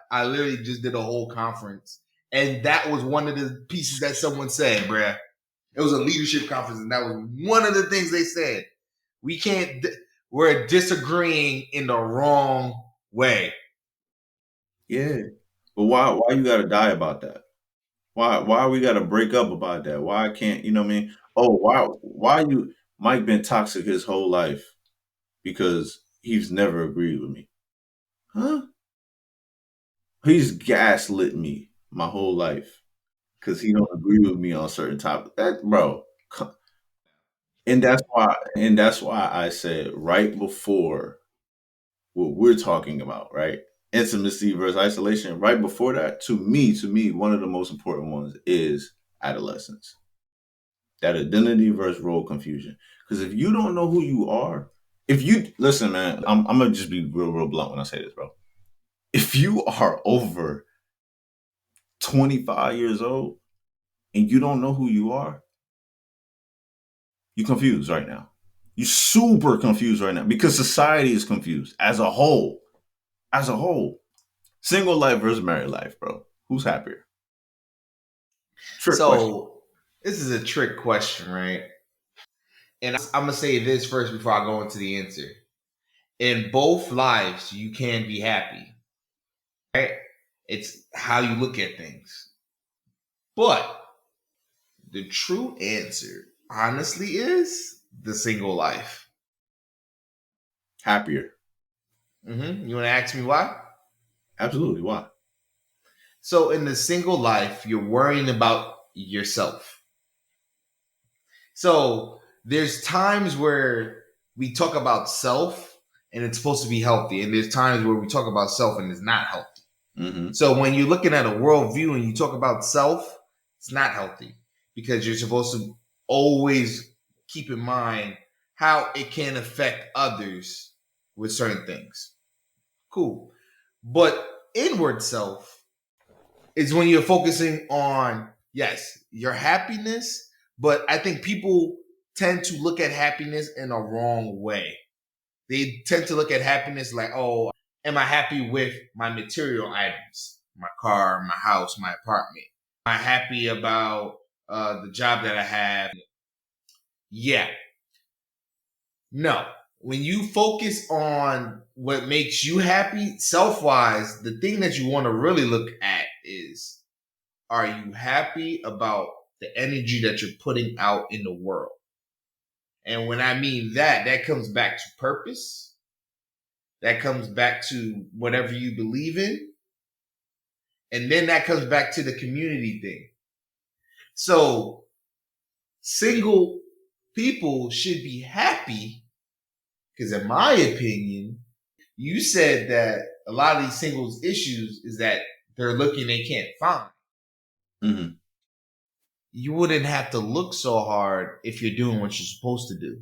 I literally just did a whole conference, and that was one of the pieces that someone said, bruh. It was a leadership conference, and that was one of the things they said. We can't. We're disagreeing in the wrong way. Yeah. But why you gotta die about that? Why we gotta break up about that? Why can't you know what I mean? Oh, why you Mike been toxic his whole life because he's never agreed with me. Huh? He's gaslit me my whole life because he don't agree with me on certain topics. That bro, and that's why I said right before what we're talking about, right? Intimacy versus isolation. Right before that, to me, one of the most important ones is adolescence. That identity versus role confusion. Because if you don't know who you are, if you listen, man, I'm gonna just be real blunt when I say this, bro. If you are over 25 years old and you don't know who you are, you're confused right now. You're super confused right now because society is confused as a whole. As a whole. Single life versus married life, bro. Who's happier? Trick question. So this is a trick question, right? And I'm gonna say this first before I go into the answer. In both lives, you can be happy, right? It's how you look at things. But the true answer, honestly, is the single life. Happier. You want to ask me why? Absolutely. Why? So, in the single life, you're worrying about yourself. So, there's times where we talk about self and it's supposed to be healthy, and there's times where we talk about self and it's not healthy. Mm-hmm. So, when you're looking at a worldview and you talk about self, it's not healthy because you're supposed to always keep in mind how it can affect others with certain things. Cool. But inward self is when you're focusing on, yes, your happiness, but I think people tend to look at happiness in a wrong way. They tend to look at happiness like, oh, am I happy with my material items? My car, my house, my apartment. Am I happy about the job that I have? Yeah. No. When you focus on what makes you happy, self-wise, the thing that you want to really look at is, are you happy about the energy that you're putting out in the world? And when I mean that, that comes back to purpose. That comes back to whatever you believe in. And then that comes back to the community thing. So single people should be happy because in my opinion, you said that a lot of these singles issues is that they're looking, they can't find. Mm-hmm. You wouldn't have to look so hard if you're doing what you're supposed to do.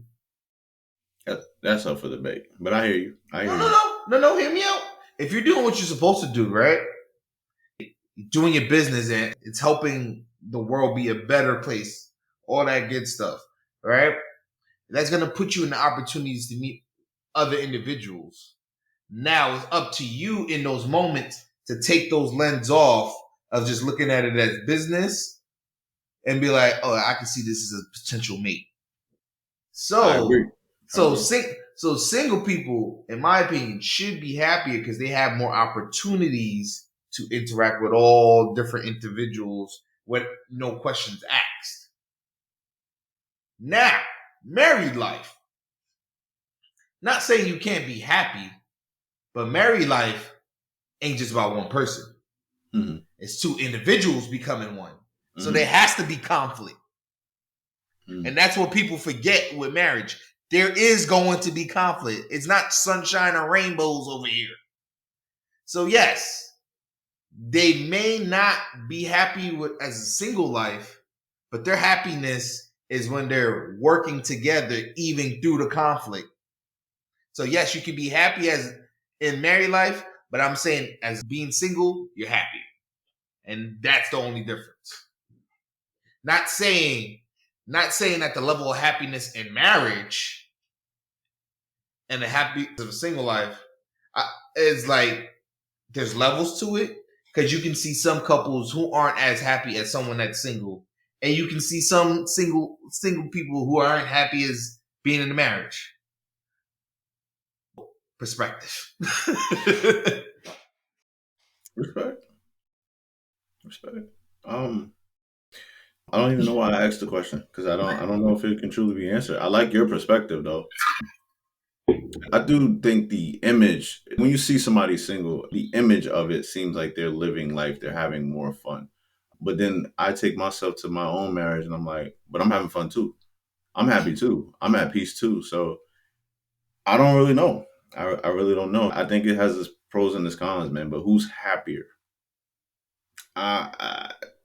That's up for debate. But I hear you. No, hear me out. If you're doing what you're supposed to do, right? Doing your business and it's helping the world be a better place, all that good stuff, right? That's going to put you in the opportunities to meet other individuals. Now it's up to you in those moments to take those lenses off of just looking at it as business and be like, oh, I can see this as a potential mate. I agree. So single people, in my opinion, should be happier because they have more opportunities to interact with all different individuals with no questions asked. Now, married life. Not saying you can't be happy, but married life ain't just about one person. Mm-hmm. It's two individuals becoming one. So Mm-hmm. there has to be conflict. Mm-hmm. And that's what people forget with marriage. There is going to be conflict. It's not sunshine and rainbows over here. So yes, they may not be happy with as a single life, but their happiness is when they're working together even through the conflict. So yes, you can be happy as in married life, but I'm saying as being single, you're happier. And that's the only difference. Not saying that the level of happiness in marriage and the happiness of a single life is like there's levels to it, because you can see some couples who aren't as happy as someone that's single, and you can see some single people who aren't happy as being in a marriage. Perspective. Respect. I don't even know why I asked the question because I don't know if it can truly be answered. I like your perspective though. I do think the image, when you see somebody single, the image of it seems like they're living life, they're having more fun. But then I take myself to my own marriage and I'm like, but I'm having fun too. I'm happy too. I'm at peace too. So I don't really know. I really don't know. I think it has its pros and its cons, man. But who's happier?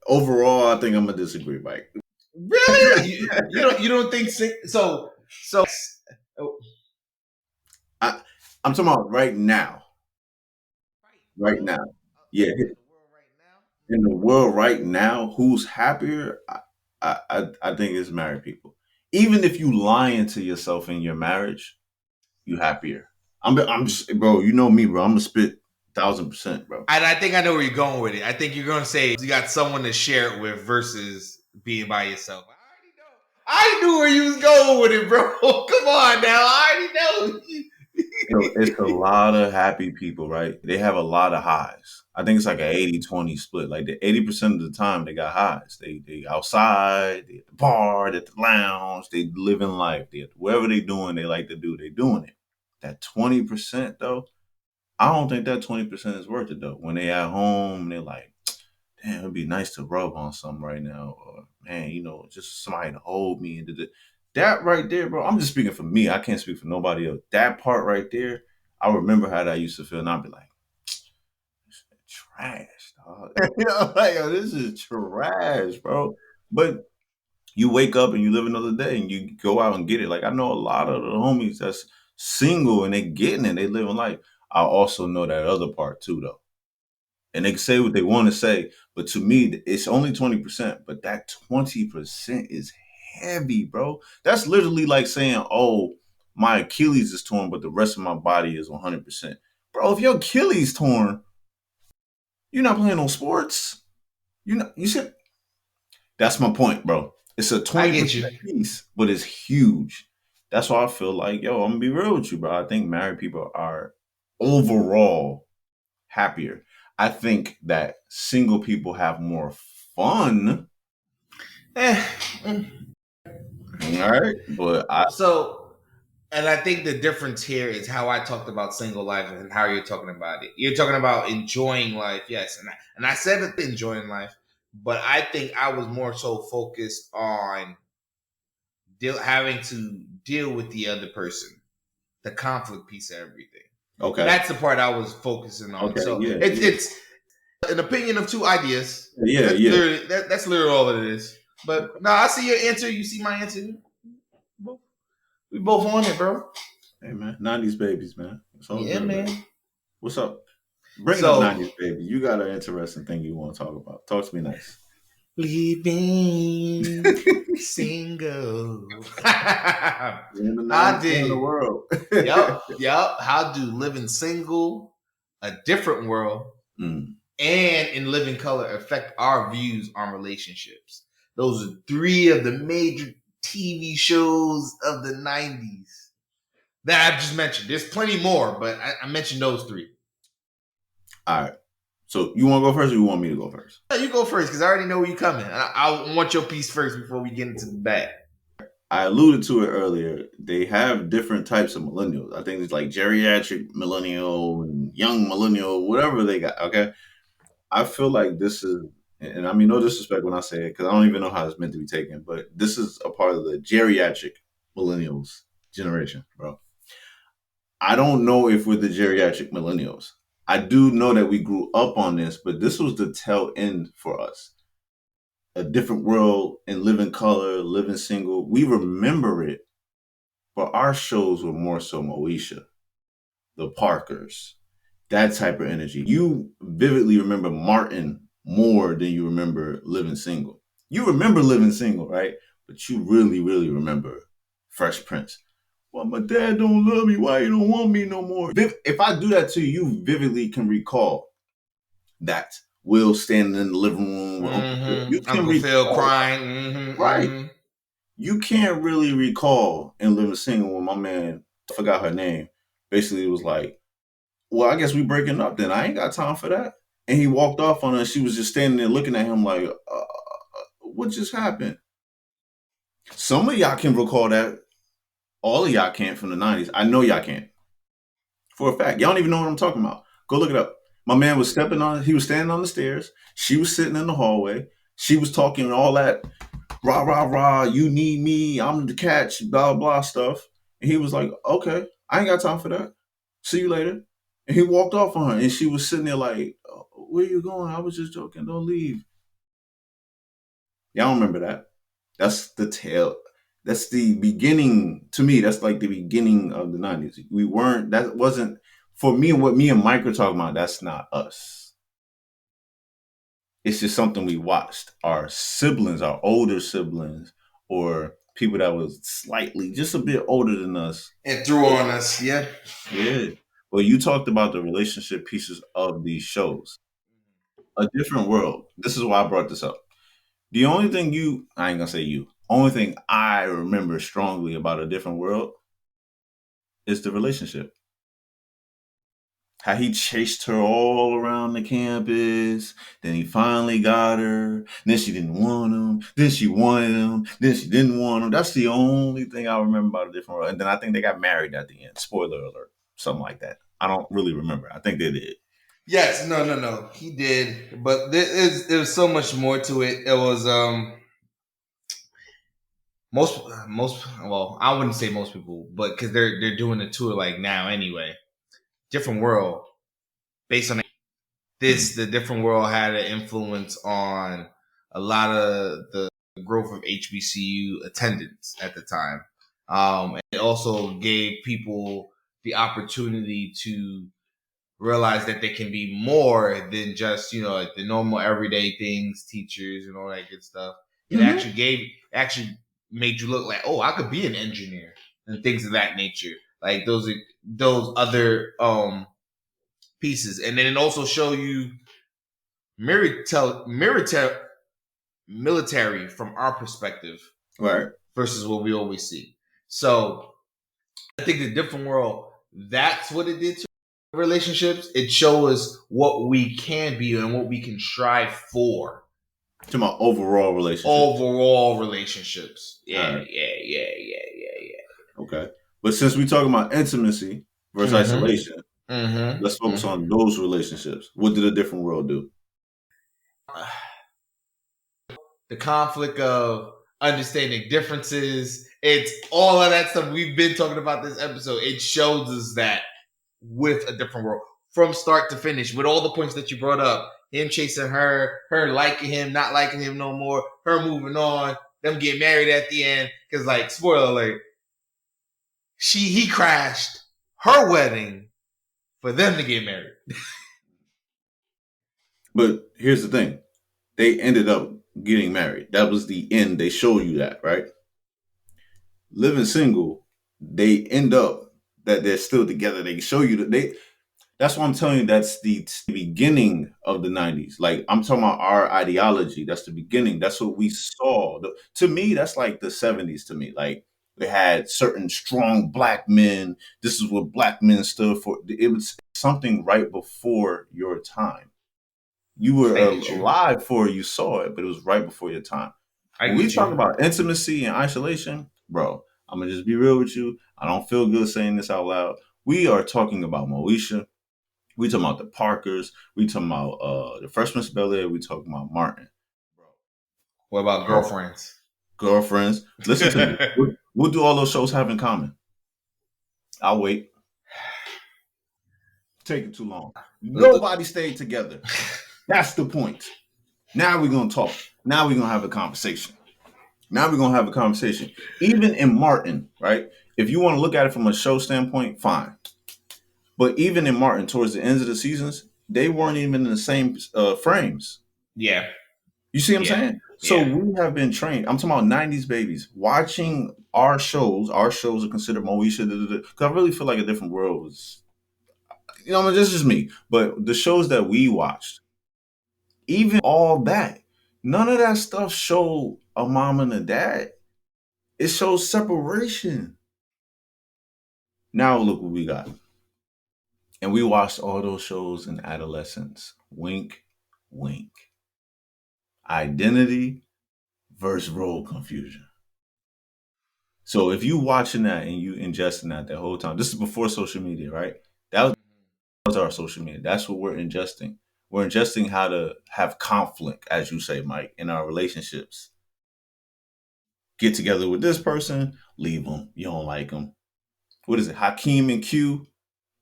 Overall, I think I'm gonna disagree, Mike. Really? You don't think so? I'm talking about right now. Right now, yeah. In the world right now, who's happier? I think it's married people. Even if you lying to yourself in your marriage, you happier. I'm just, bro. You know me, bro. I'm gonna spit 1,000%, bro. And I think I know where you're going with it. I think you're going to say you got someone to share it with versus being by yourself. I knew where you was going with it, bro. Come on now. I already know. It's a lot of happy people, right? They have a lot of highs. I think it's like an 80-20 split. Like the 80% of the time they got highs. They outside, they at the bar, they at the lounge, they living life. They whatever they doing, they like to do, they doing it. That 20% though, I don't think that 20% is worth it though. When they at home, they're like, damn, it'd be nice to rub on something right now. Or man, just somebody to hold me. And that right there, bro, I'm just speaking for me. I can't speak for nobody else. That part right there, I remember how that used to feel. And I'd be like, this is trash, dog. Like, yo, this is trash, bro. But you wake up and you live another day and you go out and get it. Like, I know a lot of the homies that's single and they getting it. They living life. I also know that other part too, though. And they can say what they want to say, but to me, it's only 20%. But that 20% is heavy, bro. That's literally like saying, "Oh, my Achilles is torn, but the rest of my body is 100%." Bro, if your Achilles torn, you're not playing no sports. You said that's my point, bro. It's a 20% piece, but it's huge. That's why I feel like, yo, I'm gonna be real with you, bro. I think married people are overall happier. I think that single people have more fun. All right, but And I think the difference here is how I talked about single life and how you're talking about it. You're talking about enjoying life, yes, and I said that enjoying life, but I think I was more so focused on having to deal with the other person, the conflict piece of everything. okay, That's the part I was focusing on. Okay, So yeah, it's An opinion of two ideas. Yeah, That's yeah. literally that's literally all it is. But no, I see your answer. You see my answer. We both on it, bro. Hey man, 90s babies, man. It's all Yeah, good, man. man. What's up? Bring up So 90s babies. You got an interesting thing you want to talk about. Talk to me nice. leaving single. In the How 90s in the did world. yup. How do living single, a different world, Mm. and in living color affect our views on relationships? Those are three of the major TV shows of the 90s that I've just mentioned. There's plenty more, but I mentioned those three. All right. So you want to go first or you want me to go first? You go first because I already know where you're coming. I want your piece first before we get into the back. I alluded to it earlier. They have different types of millennials. I think it's like geriatric millennial and young millennial, whatever they got. Okay. I feel like this is, and I mean, no disrespect when I say it, because I don't even know how it's meant to be taken, but this is a part of the geriatric millennials generation, bro. I don't know if we're the geriatric millennials. I do know that we grew up on this, but this was the tail end for us. A different world and living color, living single. We remember it, but our shows were more so Moesha, the Parkers, that type of energy. You vividly remember Martin more than you remember living single. You remember living single, right? But you really, really remember Fresh Prince. Well, my dad don't love me. Why you don't want me no more? If I do that to you, you vividly can recall that. Will standing in the living room with Uncle Phil. You can Uncle Phil recall, crying. right? You can't really recall in living single when my man, I forgot her name, basically was like, well, I guess we breaking up then. I ain't got time for that. And he walked off on her. And she was just standing there looking at him like, what just happened? Some of y'all can recall that. All of y'all can't from the 90s. I know y'all can't. For a fact. Y'all don't even know what I'm talking about. Go look it up. My man was he was standing on the stairs. She was sitting in the hallway. She was talking all that rah, rah, rah, you need me, I'm the catch, blah, blah stuff. And he was like, okay, I ain't got time for that. See you later. And he walked off on her. And she was sitting there like, where you going? I was just joking. Don't leave. Y'all remember that? That's the tail. That's the beginning. To me, that's like the beginning of the 90s. That wasn't, for me, what me and Mike are talking about, that's not us. It's just something we watched. Our siblings, our older siblings, or people that was slightly, just a bit older than us. And threw on us, yeah. Yeah. Well, you talked about the relationship pieces of these shows. A different world. This is why I brought this up. The only thing I ain't gonna say only thing I remember strongly about A Different World is the relationship. How he chased her all around the campus. Then he finally got her. Then she didn't want him. Then she wanted him. Then she didn't want him. That's the only thing I remember about A Different World. And then I think they got married at the end. Spoiler alert. Something like that. I don't really remember. I think they did. Yes, no. He there was so much more to it. It was most well, I wouldn't say most people, but because they're doing the tour like now anyway. Different World, based on this, the Different World had an influence on a lot of the growth of HBCU attendance at the time. It also gave people the opportunity to realize that they can be more than just, like the normal everyday things, teachers and all that good stuff. It actually made you look like, oh, I could be an engineer and things of that nature. Like those other pieces. And then it also show you military from our perspective, Right, versus what we always see. So I think The Different World, that's what it did to relationships. It shows us what we can be and what we can strive for. To my overall relationships. Yeah, right. yeah. Okay. But since we're talking about intimacy versus isolation, let's focus on those relationships. What did A Different World do? The conflict of understanding differences. It's all of that stuff we've been talking about this episode. It shows us that with A Different World from start to finish, with all the points that you brought up, him chasing her liking him, not liking him no more, her moving on, them getting married at the end. Because, like, spoiler alert, he crashed her wedding for them to get married. But here's the thing. They ended up getting married. That was the end. They show you that, right? Living single, they end up that they're still together. They show you that they. That's why I'm telling you that's the beginning of the 90s. Like, I'm talking about our ideology. That's the beginning. That's what we saw. To me, that's like the 70s to me. Like, they had certain strong black men. This is what black men stood for. It was something right before your time. You were alive before you saw it, but it was right before your time. When we talk about intimacy and isolation, bro, I'm going to just be real with you. I don't feel good saying this out loud. We are talking about Moesha. We talking about the Parkers. We talking about the Fresh Prince of Bel-Air. We talking about Martin. Bro. What about Girlfriends? Girlfriends. Listen to me. What do all those shows have in common? I'll wait. Taking too long. Nobody stayed together. That's the point. Now we're going to talk. Now we're going to have a conversation. Even in Martin, right? If you want to look at it from a show standpoint, fine. But even in Martin, towards the ends of the seasons, they weren't even in the same frames. Yeah. You see what I'm saying? So we have been trained. I'm talking about 90s babies. Watching our shows are considered Moesha. Because I really feel like a different world was, this is just me. But the shows that we watched, even all that, none of that stuff showed a mom and a dad. It shows separation. Now look what we got. And we watched all those shows in adolescence. Wink, wink. Identity versus role confusion. So if you watching that and you ingesting that the whole time, this is before social media, right? That was our social media. That's what we're ingesting. We're ingesting how to have conflict, as you say, Mike, in our relationships. Get together with this person, leave them. You don't like them. What is it? Hakeem and Q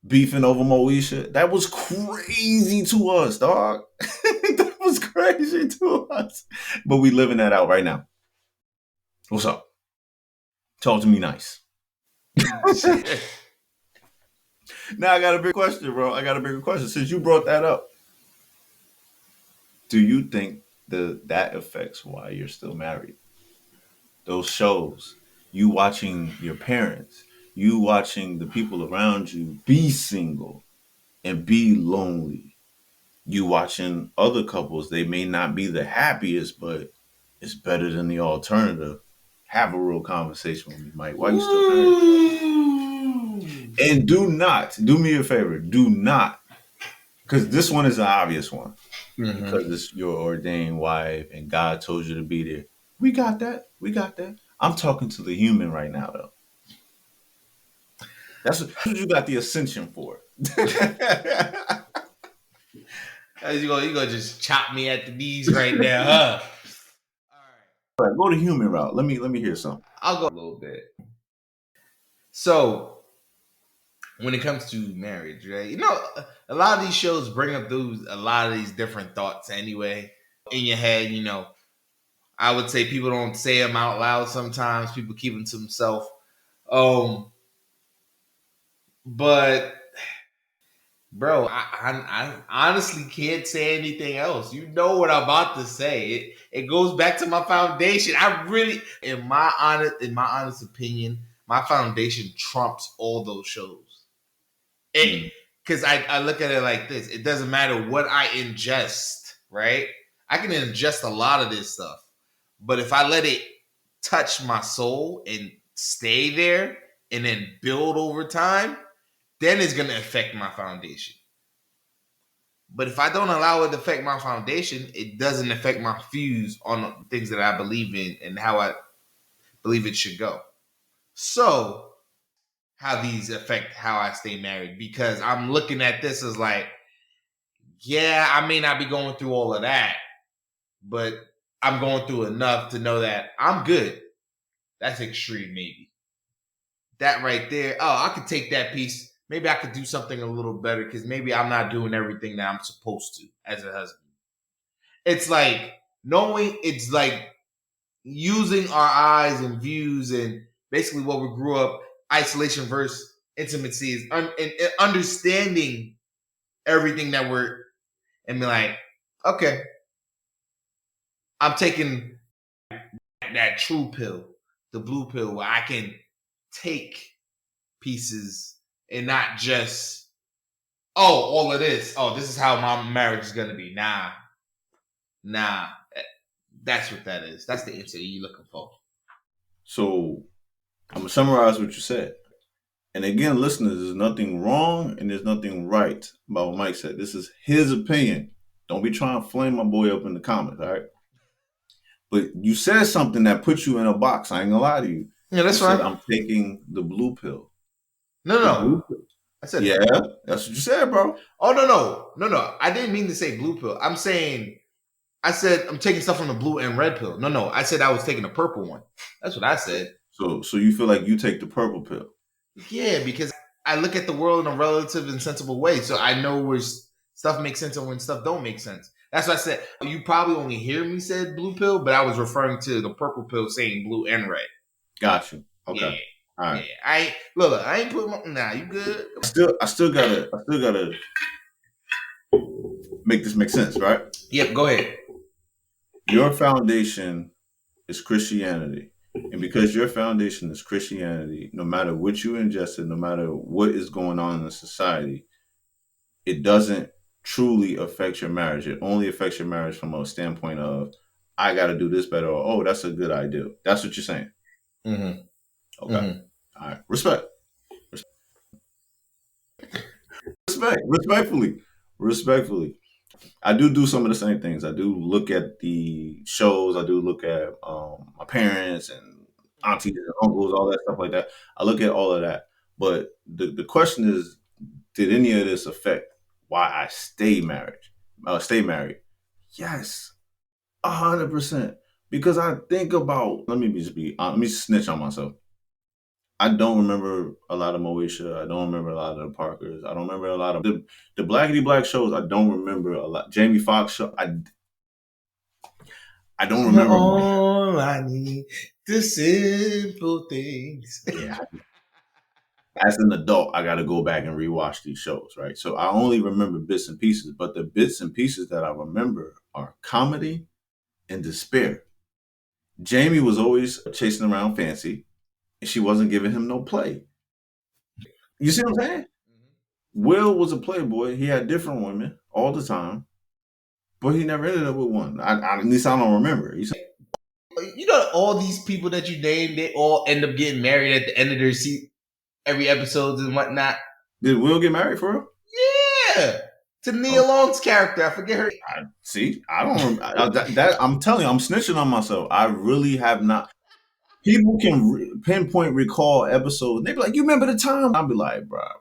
beefing over Moesha. That was crazy to us, dog. That was crazy to us. But we living that out right now. What's up? Talk to me nice. Now I got a big question, bro. Since you brought that up, do you think that affects why you're still married? Those shows, you watching your parents, you watching the people around you be single and be lonely. You watching other couples, they may not be the happiest, but it's better than the alternative. Have a real conversation with me, Mike. Why you still married? And do me a favor, because this one is an obvious one. Mm-hmm. Because it's your ordained wife and God told you to be there. We got that. I'm talking to the human right now, though. That's what you got the ascension for. You gonna just chop me at the knees right now, huh? All right, go the human route. Let me hear something. I'll go a little bit. So, when it comes to marriage, right? A lot of these shows bring up a lot of these different thoughts anyway in your head. I would say people don't say them out loud sometimes. People keep them to themselves. But, bro, I honestly can't say anything else. You know what I'm about to say. It goes back to my foundation. I really, in my honest opinion, my foundation trumps all those shows. Because I look at it like this. It doesn't matter what I ingest, right? I can ingest a lot of this stuff. But if I let it touch my soul and stay there and then build over time, then it's going to affect my foundation. But if I don't allow it to affect my foundation, it doesn't affect my views on things that I believe in and how I believe it should go. So, how these affect how I stay married, because I'm looking at this as like, yeah, I may not be going through all of that, but I'm going through enough to know that I'm good. That's extreme, maybe. That right there, I could take that piece. Maybe I could do something a little better because maybe I'm not doing everything that I'm supposed to as a husband. it's like knowing, it's like using our eyes and views and basically what we grew up, isolation versus intimacy is and understanding everything that we're, and be like, okay, I'm taking that true pill, the blue pill, where I can take pieces and not just, oh, all of this. Oh, this is how my marriage is gonna be. Nah. That's what that is. That's the answer you're looking for. So I'm gonna summarize what you said. And again, listeners, there's nothing wrong and there's nothing right about what Mike said. This is his opinion. Don't be trying to flame my boy up in the comments, all right? But you said something that puts you in a box. I ain't gonna lie to you. Yeah, that's You right. said, I'm taking the blue pill. No, The no. blue pill. I said, Yeah, that's what you said, bro. oh, no. I didn't mean to say blue pill. I'm saying, I said I'm taking stuff from the blue and red pill. No. I said I was taking the purple one. That's what I said. So you feel like you take the purple pill? Yeah, because I look at the world in a relative and sensible way. So I know where stuff makes sense and when stuff don't make sense. That's what I said. You probably only hear me say blue pill, but I was referring to the purple pill saying blue and red. Got you. Okay. Yeah. All right. Yeah. I ain't look, I ain't putting my, nah, you good? I still gotta make this make sense, right? Yep, go ahead. Your foundation is Christianity. And because your foundation is Christianity, no matter what you ingested, no matter what is going on in the society, it doesn't truly affect your marriage. It only affects your marriage from a standpoint of, I got to do this better, or, oh, that's a good idea. That's what you're saying. Mm-hmm. Okay. Mm-hmm. All right. Respectfully. I do some of the same things. I do look at the shows. I do look at my parents and aunties and uncles, all that stuff like that. I look at all of that. But the question is, did any of this affect why I stay married? Yes, 100%. Because I think about, let me snitch on myself. I don't remember a lot of Moesha. I don't remember a lot of the Parkers. I don't remember a lot of the Blackity Black shows. I don't remember a lot. Jamie Foxx show. I don't remember. All I need, the simple things. Yeah. As an adult, I got to go back and rewatch these shows, right? So I only remember bits and pieces, but the bits and pieces that I remember are comedy and despair. Jamie was always chasing around Fancy, and she wasn't giving him no play. You see what I'm saying? Will was a playboy. He had different women all the time, but he never ended up with one. At least I don't remember. You know, all these people that you named, they all end up getting married at the end of their every episode and whatnot. Did Will get married for real? Yeah, to Nia Long's character. I forget her. I don't remember. I'm telling you, I'm snitching on myself. I really have not. People can pinpoint recall episodes. They be like, "You remember the time?" I'll be like, "Bruh.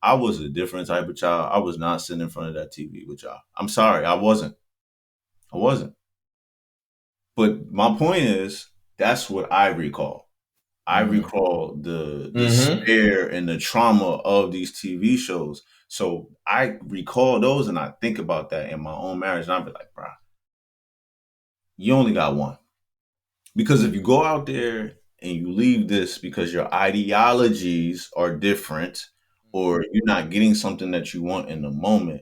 I was a different type of child. I was not sitting in front of that TV with y'all. I'm sorry, I wasn't. But my point is, that's what I recall. I recall the despair and the trauma of these TV shows. So I recall those and I think about that in my own marriage. And I'll be like, bruh, you only got one. Because if you go out there and you leave this because your ideologies are different or you're not getting something that you want in the moment,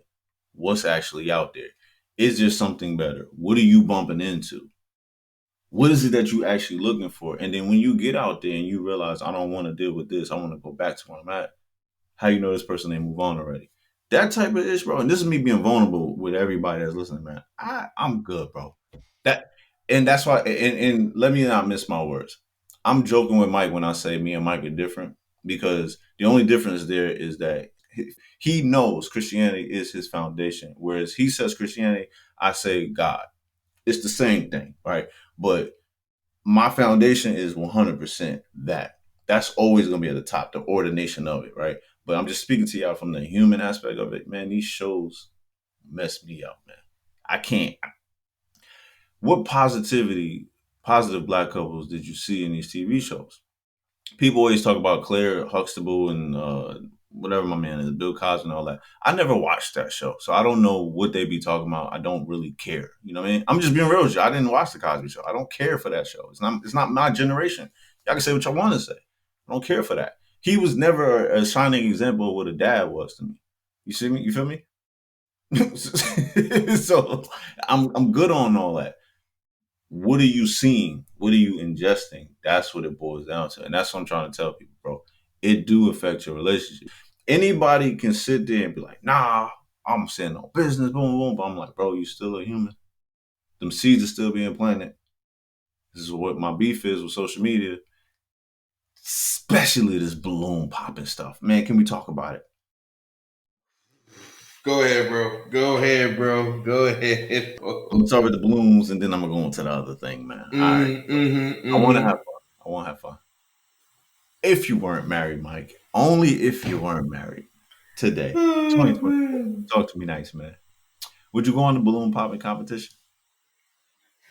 what's actually out there? Is there something better? What are you bumping into? What is it that you actually looking for? And then when you get out there and you realize, I don't want to deal with this, I want to go back to where I'm at, how you know this person ain't move on already? That type of ish, bro. And this is me being vulnerable with everybody that's listening, man. I'm good, bro. That's why, and let me not miss my words. I'm joking with Mike when I say me and Mike are different, because the only difference there is that he knows Christianity is his foundation. Whereas he says Christianity, I say God. It's the same thing, right? But my foundation is 100% that. That's always going to be at the top, the ordination of it, right? But I'm just speaking to y'all from the human aspect of it. Man, these shows mess me up, man. I can't. What positive black couples did you see in these TV shows? People always talk about Claire Huxtable and whatever my man is, Bill Cosby and all that. I never watched that show, so I don't know what they be talking about. I don't really care. You know what I mean? I'm just being real with you. I didn't watch the Cosby Show. I don't care for that show. It's not my generation. Y'all can say what y'all want to say. I don't care for that. He was never a shining example of what a dad was to me. You see me? You feel me? So I'm good on all that. What are you seeing? What are you ingesting? That's what it boils down to. And that's what I'm trying to tell people, bro. It do affect your relationship. Anybody can sit there and be like, nah, I'm saying no business, boom, boom. But I'm like, bro, you still a human. Them seeds are still being planted. This is what my beef is with social media. Especially this balloon popping stuff. Man, can we talk about it? Go ahead, bro. Go ahead, bro. Go ahead. Bro. I'm gonna start with the balloons and then I'm gonna go into the other thing, man. All right. I wanna have fun. I wanna have fun. If you weren't married, Mike, only if you weren't married today, 2020, talk to me nice, man. Would you go on the balloon popping competition?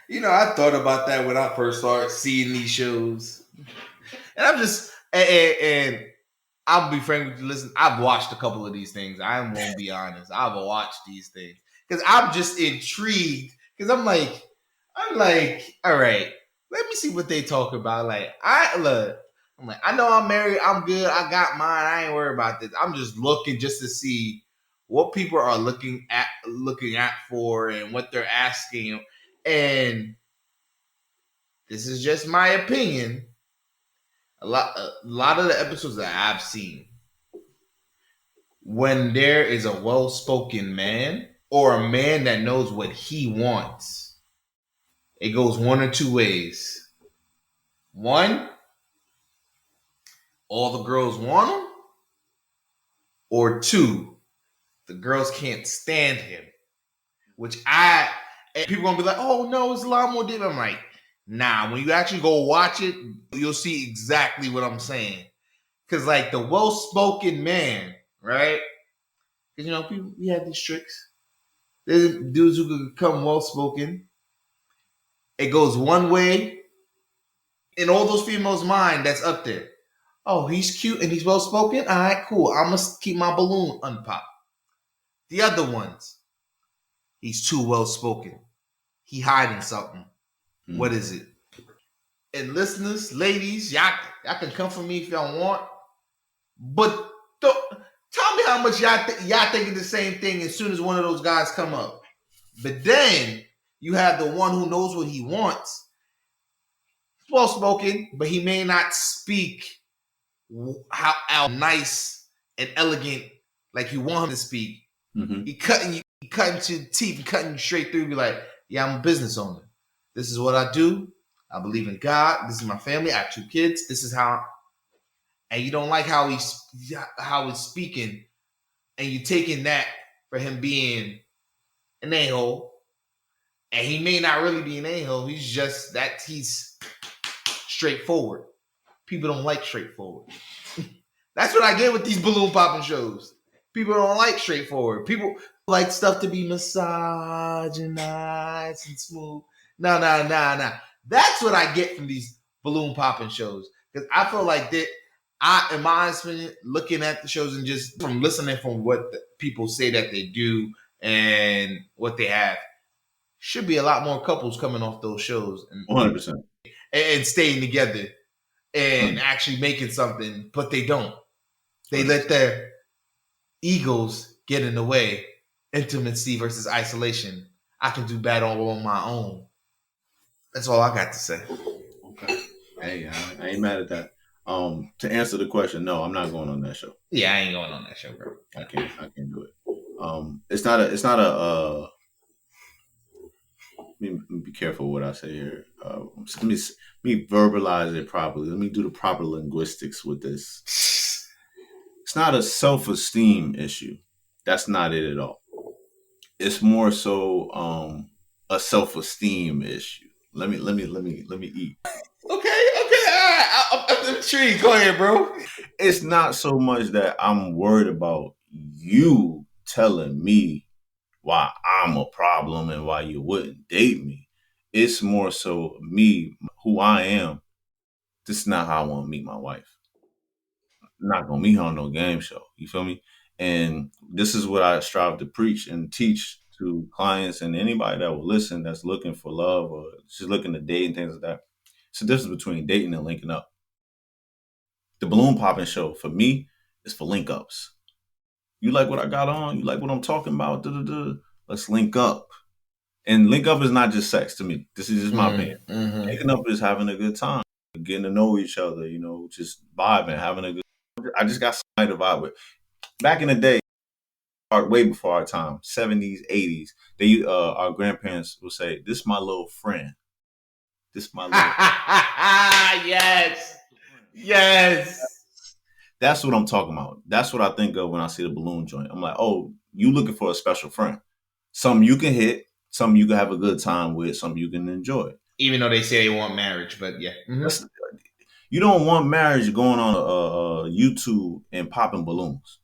You know, I thought about that when I first started seeing these shows. And I'm just, and I'll be frank with you. Listen, I've watched a couple of these things. I won't be honest. I've watched these things because I'm just intrigued. Because I'm like, all right, let me see what they talk about. I'm like, I know I'm married. I'm good. I got mine. I ain't worried about this. I'm just looking just to see what people are looking at for and what they're asking. And this is just my opinion. A lot of the episodes that I've seen, when there is a well-spoken man or a man that knows what he wants, it goes one or two ways. One, all the girls want him, or two, the girls can't stand him. And people gonna be like, oh no, it's a lot more deep. I'm like, nah, when you actually go watch it, you'll see exactly what I'm saying. Because like the well-spoken man, right? Because, you know, people, we have these tricks. There's dudes who can become well-spoken. It goes one way in all those females' mind that's up there. Oh, he's cute and he's well-spoken? All right, cool. I'm going to keep my balloon unpopped. The other ones, he's too well-spoken. He hiding something. Mm. What is it? And listeners, ladies, y'all can come for me if y'all want. But tell me how much y'all thinking the same thing as soon as one of those guys come up. But then you have the one who knows what he wants. He's well spoken, but he may not speak how nice and elegant like you want him to speak. Mm-hmm. He cutting to the teeth and cutting you straight through. Be like, yeah, I'm a business owner. This is what I do. I believe in God. This is my family. I have 2 kids. This is how. And you don't like how he's speaking, and you taking that for him being an a-hole, and he may not really be an a-hole. He's just that he's straightforward. People don't like straightforward. That's what I get with these balloon popping shows. People don't like straightforward. People like stuff to be massaged and nice and smooth. No. That's what I get from these balloon popping shows. Because I feel like that. In my opinion, looking at the shows and just from listening from what the people say that they do and what they have, should be a lot more couples coming off those shows and 100%. And staying together and actually making something, but they don't. They let their egos get in the way. Intimacy versus isolation. I can do bad all on my own. That's all I got to say. Okay. Hey, I ain't mad at that. To answer the question, no, I'm not going on that show. Yeah, I ain't going on that show, bro. I can't do it. It's not a let me be careful what I say here. Let me verbalize it properly. Let me do the proper linguistics with this. It's not a self-esteem issue. That's not it at all. It's more so a self-esteem issue. Let me eat. Okay. I'm intrigued. Go ahead, bro. It's not so much that I'm worried about you telling me why I'm a problem and why you wouldn't date me. It's more so me, who I am. This is not how I want to meet my wife. not gonna meet her on no game show. You feel me? And this is what I strive to preach and teach to clients and anybody that will listen that's looking for love or just looking to date and things like that. It's the difference between dating and linking up. The balloon popping show for me is for link ups. You like what I got on? You like what I'm talking about? Da-da-da. Let's link up. And link up is not just sex to me. This is just my opinion. Linking up is having a good time, getting to know each other, just vibing, having a good. I just got somebody to vibe with. Back in the day, way before our time, 70s, 80s, our grandparents would say, "This is my little friend. This my little." Yes. That's what I'm talking about. That's what I think of when I see the balloon joint. I'm like, oh, you looking for a special friend. Some you can hit, some you can have a good time with, some you can enjoy. Even though they say they want marriage, but yeah. Mm-hmm. You don't want marriage going on YouTube and popping balloons.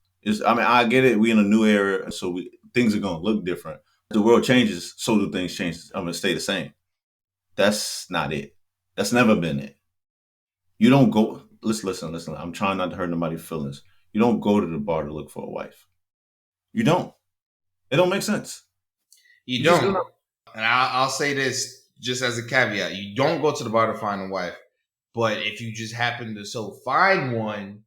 I get it. We in a new era, so things are going to look different. The world changes, so do things change. I'm going to stay the same. That's not it. That's never been it. You don't go... Listen. I'm trying not to hurt nobody's feelings. You don't go to the bar to look for a wife. You don't. It don't make sense. You don't. And I'll say this just as a caveat. You don't go to the bar to find a wife. But if you just happen to find one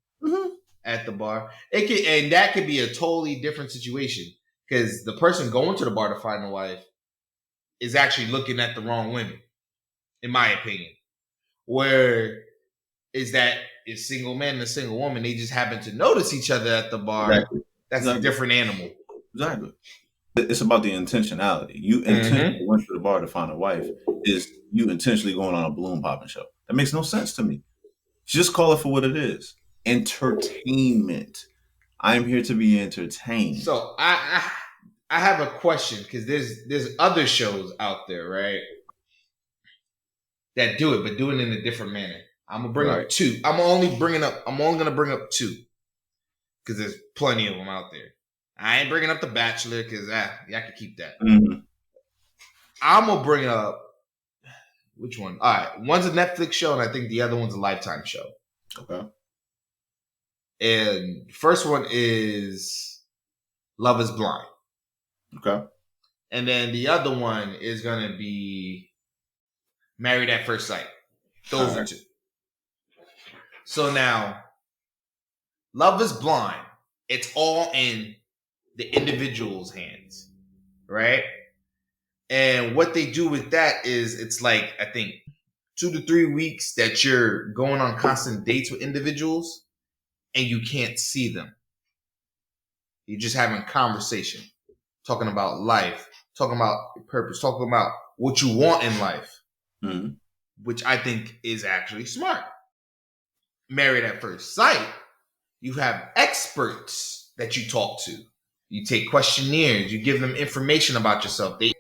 at the bar, that could be a totally different situation. Because the person going to the bar to find a wife is actually looking at the wrong women, in my opinion. Where is a single man and a single woman, they just happen to notice each other at the bar. Exactly. That's a different animal. Exactly. It's about the intentionality. You intentionally went to the bar to find a wife. Is you intentionally going on a balloon popping show? That makes no sense to me. Just call it for what it is. Entertainment. I am here to be entertained. So I have a question because there's other shows out there, right, that do it, but do it in a different manner. I'm gonna bring up two. I'm only gonna bring up two because there's plenty of them out there. I ain't bringing up The Bachelor because I can keep that. Mm-hmm. I'm gonna bring up which one? All right, one's a Netflix show, and I think the other one's a Lifetime show. Okay. And first one is Love Is Blind. Okay. And then the other one is gonna be Married at First Sight. Those are two. So now, Love Is Blind. It's all in the individual's hands, right? And what they do with that is it's like, I think, 2 to 3 weeks that you're going on constant dates with individuals and you can't see them. You're just having conversation, talking about life, talking about your purpose, talking about what you want in life, which I think is actually smart. Married at First Sight, you have experts that you talk to. You take questionnaires, you give them information about yourself. They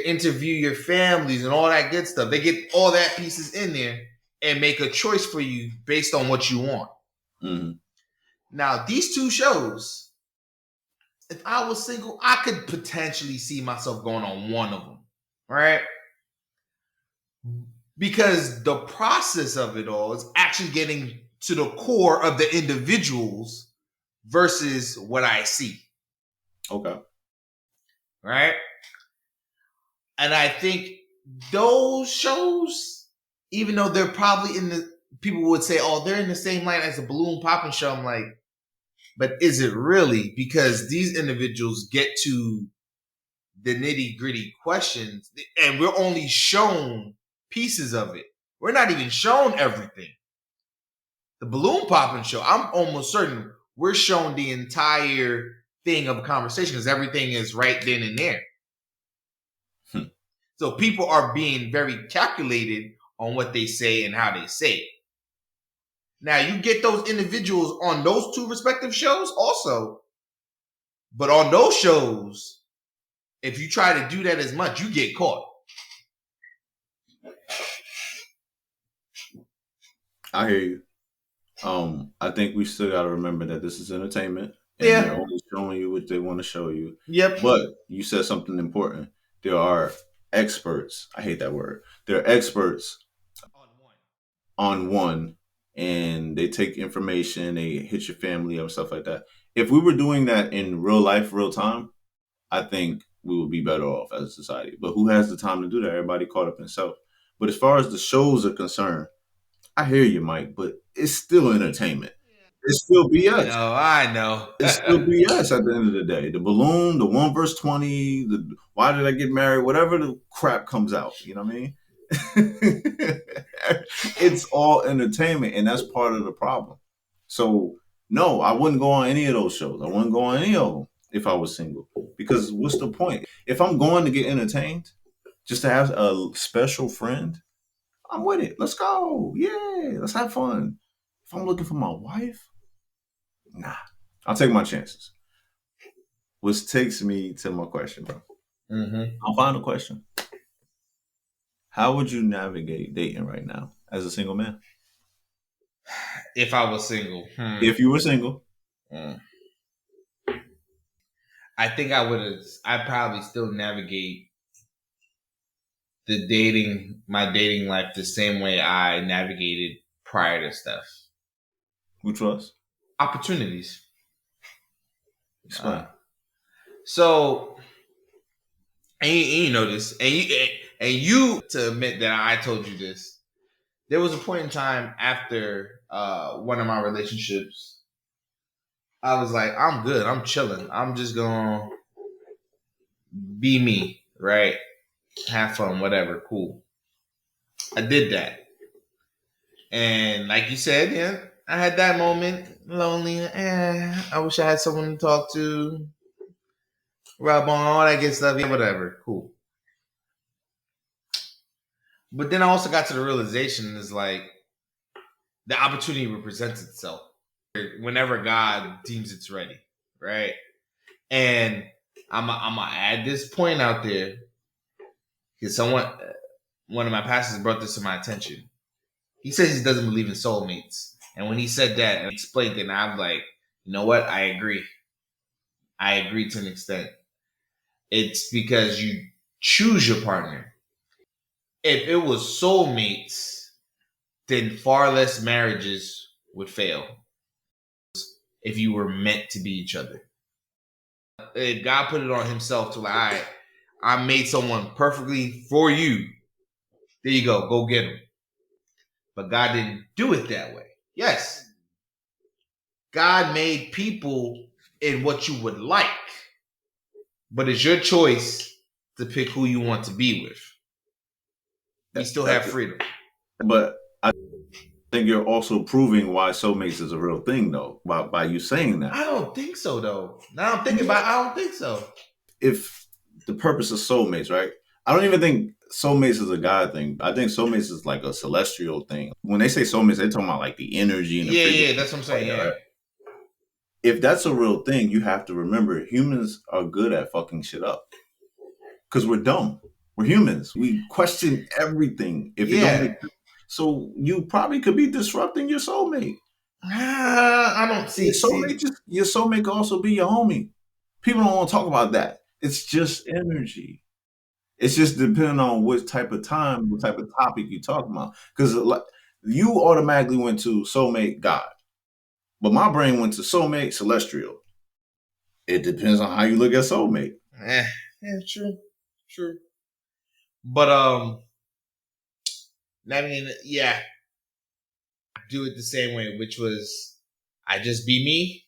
interview your families and all that good stuff. They get all that pieces in there and make a choice for you based on what you want. Mm-hmm. Now, these two shows, if I was single, I could potentially see myself going on one of them, right? Because the process of it all is actually getting to the core of the individuals versus what I see. Okay. Right? And I think those shows, even though they're probably people would say, oh, they're in the same line as a balloon popping show. I'm like, but is it really? Because these individuals get to the nitty gritty questions and we're only shown pieces of it. We're not even shown everything. The balloon popping show, I'm almost certain we're shown the entire thing of a conversation because everything is right then and there. So people are being very calculated on what they say and how they say it. Now you get those individuals on those two respective shows also, but on those shows, if you try to do that as much, you get caught. I hear you. I think we still got to remember that this is entertainment. And they're only showing you what they want to show you. Yep. But you said something important. There are experts. I hate that word. There are experts on one and they take information, they hit your family or stuff like that. If we were doing that in real life, real time, I think we would be better off as a society. But who has the time to do that? Everybody caught up in self. But as far as the shows are concerned, I hear you, Mike, but it's still entertainment. It's still BS. No, I know. It's still BS at the end of the day. The balloon, the 1 verse 20, the why did I get married, whatever the crap comes out, you know what I mean? It's all entertainment, and that's part of the problem. So no, I wouldn't go on any of those shows. I wouldn't go on any of them if I was single. Because what's the point? If I'm going to get entertained, just to have a special friend, I'm with it. Let's go. Yeah, let's have fun. If I'm looking for my wife, nah. I'll take my chances. Which takes me to my question, bro. Mm-hmm. Our final question. How would you navigate dating right now as a single man? If I was single. If you were single. I think I'd probably still navigate my dating life the same way I navigated prior to stuff. Which was? Opportunities. Explain. So, and you know this, and you to admit that I told you this. There was a point in time after one of my relationships, I was like, I'm good, I'm chilling, I'm just gonna be me, right? Have fun, whatever, cool. I did that, and like you said, yeah, I had that moment, lonely. I wish I had someone to talk to. Rub on all that good stuff, yeah, whatever, cool. But then I also got to the realization is like the opportunity will present itself whenever God deems it's ready, right? And I'm gonna add this point out there because one of my pastors brought this to my attention. He says he doesn't believe in soulmates, and when he said that and explained it, and I'm like, you know what? I agree. I agree to an extent. It's because you choose your partner. If it was soulmates, then far less marriages would fail if you were meant to be each other. If God put it on himself to like, all right, I made someone perfectly for you. There you go get him. But God didn't do it that way. Yes, God made people in what you would like, but it's your choice to pick who you want to be with. You still have freedom. But I think you're also proving why soulmates is a real thing, though, by you saying that. I don't think so, though. Now I'm thinking about it, I don't think so. If the purpose of soulmates, right? I don't even think soulmates is a God thing. I think soulmates is like a celestial thing. When they say soulmates, they're talking about like the energy and the yeah, that's what I'm saying. Yeah. Right? If that's a real thing, you have to remember humans are good at fucking shit up because we're dumb. We're humans. We question everything. If it don't make sense. So you probably could be disrupting your soulmate. I don't see your soulmate could also be your homie. People don't want to talk about that. It's just energy. It's just depending on what type of time, what type of topic you're talking about. Because like, you automatically went to soulmate God. But my brain went to soulmate celestial. It depends on how you look at soulmate. Yeah, true. But I mean, yeah, do it the same way, which was I just be me.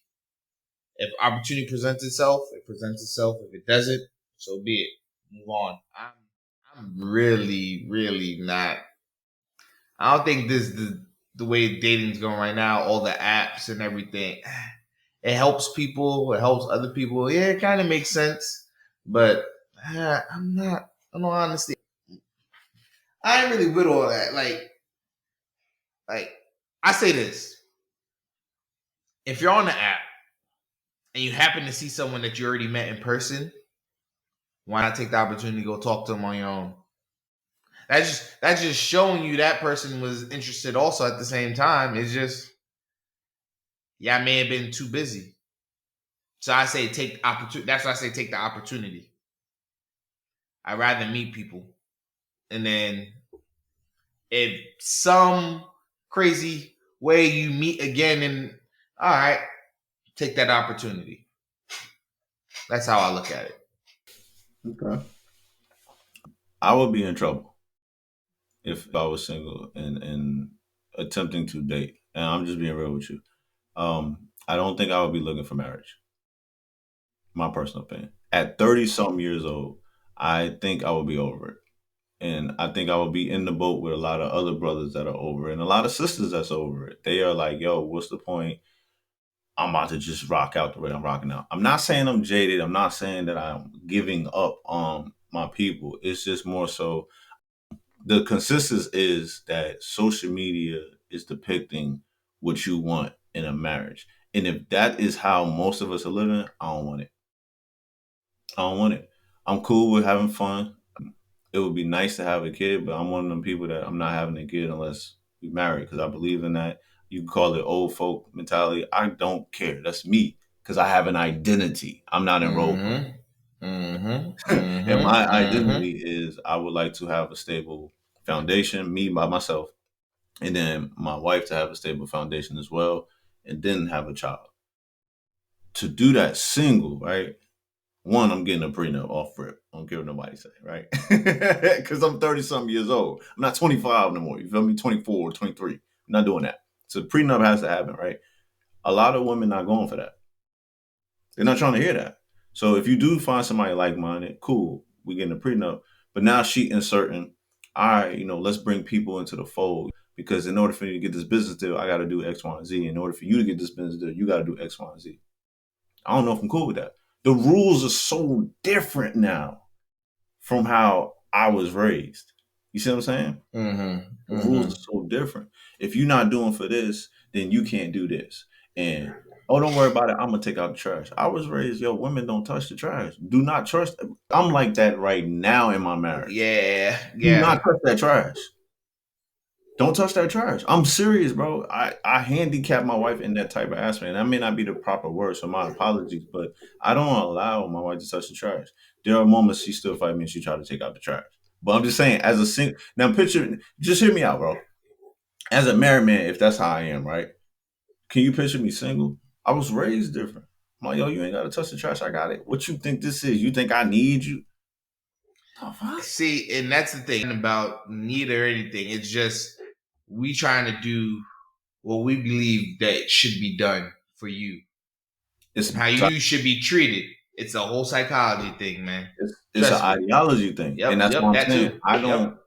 If opportunity presents itself, it presents itself. If it doesn't, so be it. Move on. I'm really, really not. I don't think this the way dating's going right now. All the apps and everything. It helps people. It helps other people. Yeah, it kind of makes sense. But I'm not. In all honesty, I ain't really with all that. Like I say this: if you're on the app and you happen to see someone that you already met in person, why not take the opportunity to go talk to them on your own? That's just showing you that person was interested also at the same time. It's just, yeah, I may have been too busy. So I say take the opportunity. That's why I say take the opportunity. I'd rather meet people. And then if some crazy way you meet again and all right, take that opportunity. That's how I look at it. Okay. I would be in trouble if I was single and attempting to date. And I'm just being real with you. I don't think I would be looking for marriage. My personal opinion. At 30 something years old, I think I would be over it. And I think I would be in the boat with a lot of other brothers that are over it and a lot of sisters that's over it. They are like, yo, what's the point? I'm about to just rock out the way I'm rocking out. I'm not saying I'm jaded. I'm not saying that I'm giving up on my people. It's just more so the consensus is that social media is depicting what you want in a marriage. And if that is how most of us are living, I don't want it. I don't want it. I'm cool with having fun. It would be nice to have a kid, but I'm one of them people that I'm not having a kid unless we marry because I believe in that. You can call it old folk mentality. I don't care. That's me because I have an identity. I'm not enrolled. And my identity is I would like to have a stable foundation, me by myself, and then my wife to have a stable foundation as well, and then have a child. To do that single, right? One, I'm getting a prenup off rip. I don't care what nobody say, right? Because I'm 30 something years old. I'm not 25 no more. You feel me? 24 or 23. I'm not doing that. So the prenup has to happen, right? A lot of women not going for that. They're not trying to hear that. So if you do find somebody like-minded, cool. We getting a prenup. But now she inserting, all right, let's bring people into the fold. Because in order for me to get this business deal, I got to do X, Y, and Z. In order for you to get this business deal, you got to do X, Y, and Z. I don't know if I'm cool with that. The rules are so different now from how I was raised. You see what I'm saying? The rules are so different. If you're not doing for this, then you can't do this. And don't worry about it. I'm gonna take out the trash. I was raised, women don't touch the trash. Do not trust. I'm like that right now in my marriage. Yeah. Do not touch that trash. Don't touch that trash. I'm serious, bro. I handicap my wife in that type of aspect. And that may not be the proper word, so my apologies, but I don't allow my wife to touch the trash. There are moments she still fight me and she try to take out the trash. But I'm just saying, as a single, now picture, just hear me out, bro. As a married man, if that's how I am, right? Can you picture me single? I was raised different. I'm like, you ain't got to touch the trash. I got it. What you think this is? You think I need you? See, and that's the thing about need or anything. It's just we trying to do what we believe that should be done for you. It's how you should be treated. It's a whole psychology thing, man. It's an ideology thing. Yep, and that's what I'm saying. Too.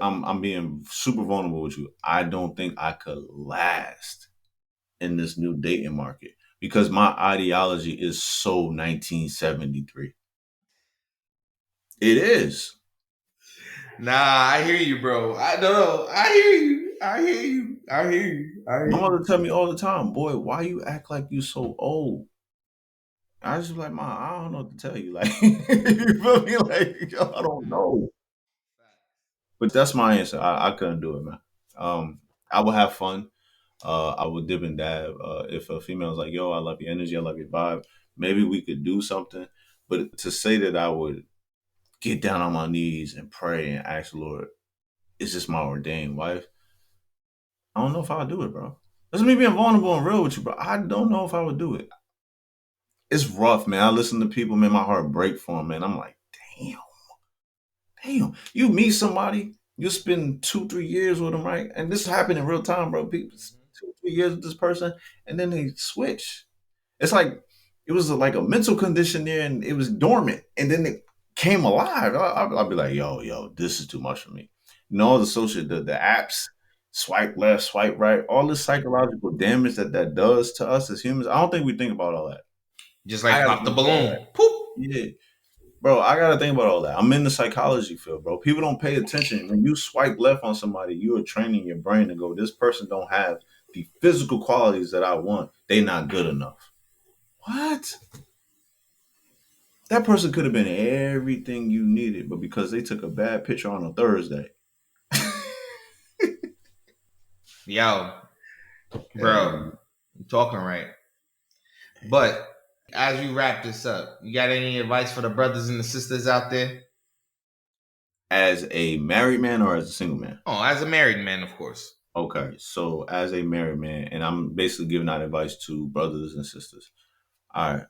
I'm being super vulnerable with you. I don't think I could last in this new dating market because my ideology is so 1973. It is. Nah, I hear you, bro. I hear you. My mother tell me all the time, boy, why you act like you so old? I just be like, Mom, I don't know what to tell you. Like, you feel me? Like, I don't know. But that's my answer. I couldn't do it, man. I would have fun. I would dib and dab. If a female's like, yo, I love your energy, I love your vibe, maybe we could do something. But to say that I would get down on my knees and pray and ask the Lord, is this my ordained wife? I don't know if I would do it, bro. That's me being vulnerable and real with you, bro. I don't know if I would do it. It's rough, man. I listen to people, man, my heart break for them, man. I'm like, damn. You meet somebody, you spend 2-3 years with them, right? And this happened in real time, bro. People 2-3 years with this person, and then they switch. It's like it was like a mental condition there, and it was dormant, and then it came alive. I'll be like, yo, this is too much for me. All the the apps, swipe left, swipe right, all this psychological damage that does to us as humans. I don't think we think about all that. Just like pop the balloon. Poop. Yeah. Bro, I gotta think about all that. I'm in the psychology field, bro. People don't pay attention. When you swipe left on somebody, you are training your brain to go, this person don't have the physical qualities that I want. They not good enough. What? That person could have been everything you needed, but because they took a bad picture on a Thursday. Yo, bro, you're talking right. But as we wrap this up, you got any advice for the brothers and the sisters out there? As a married man or as a single man? Oh, as a married man, of course. Okay, so as a married man, and I'm basically giving out advice to brothers and sisters. All right,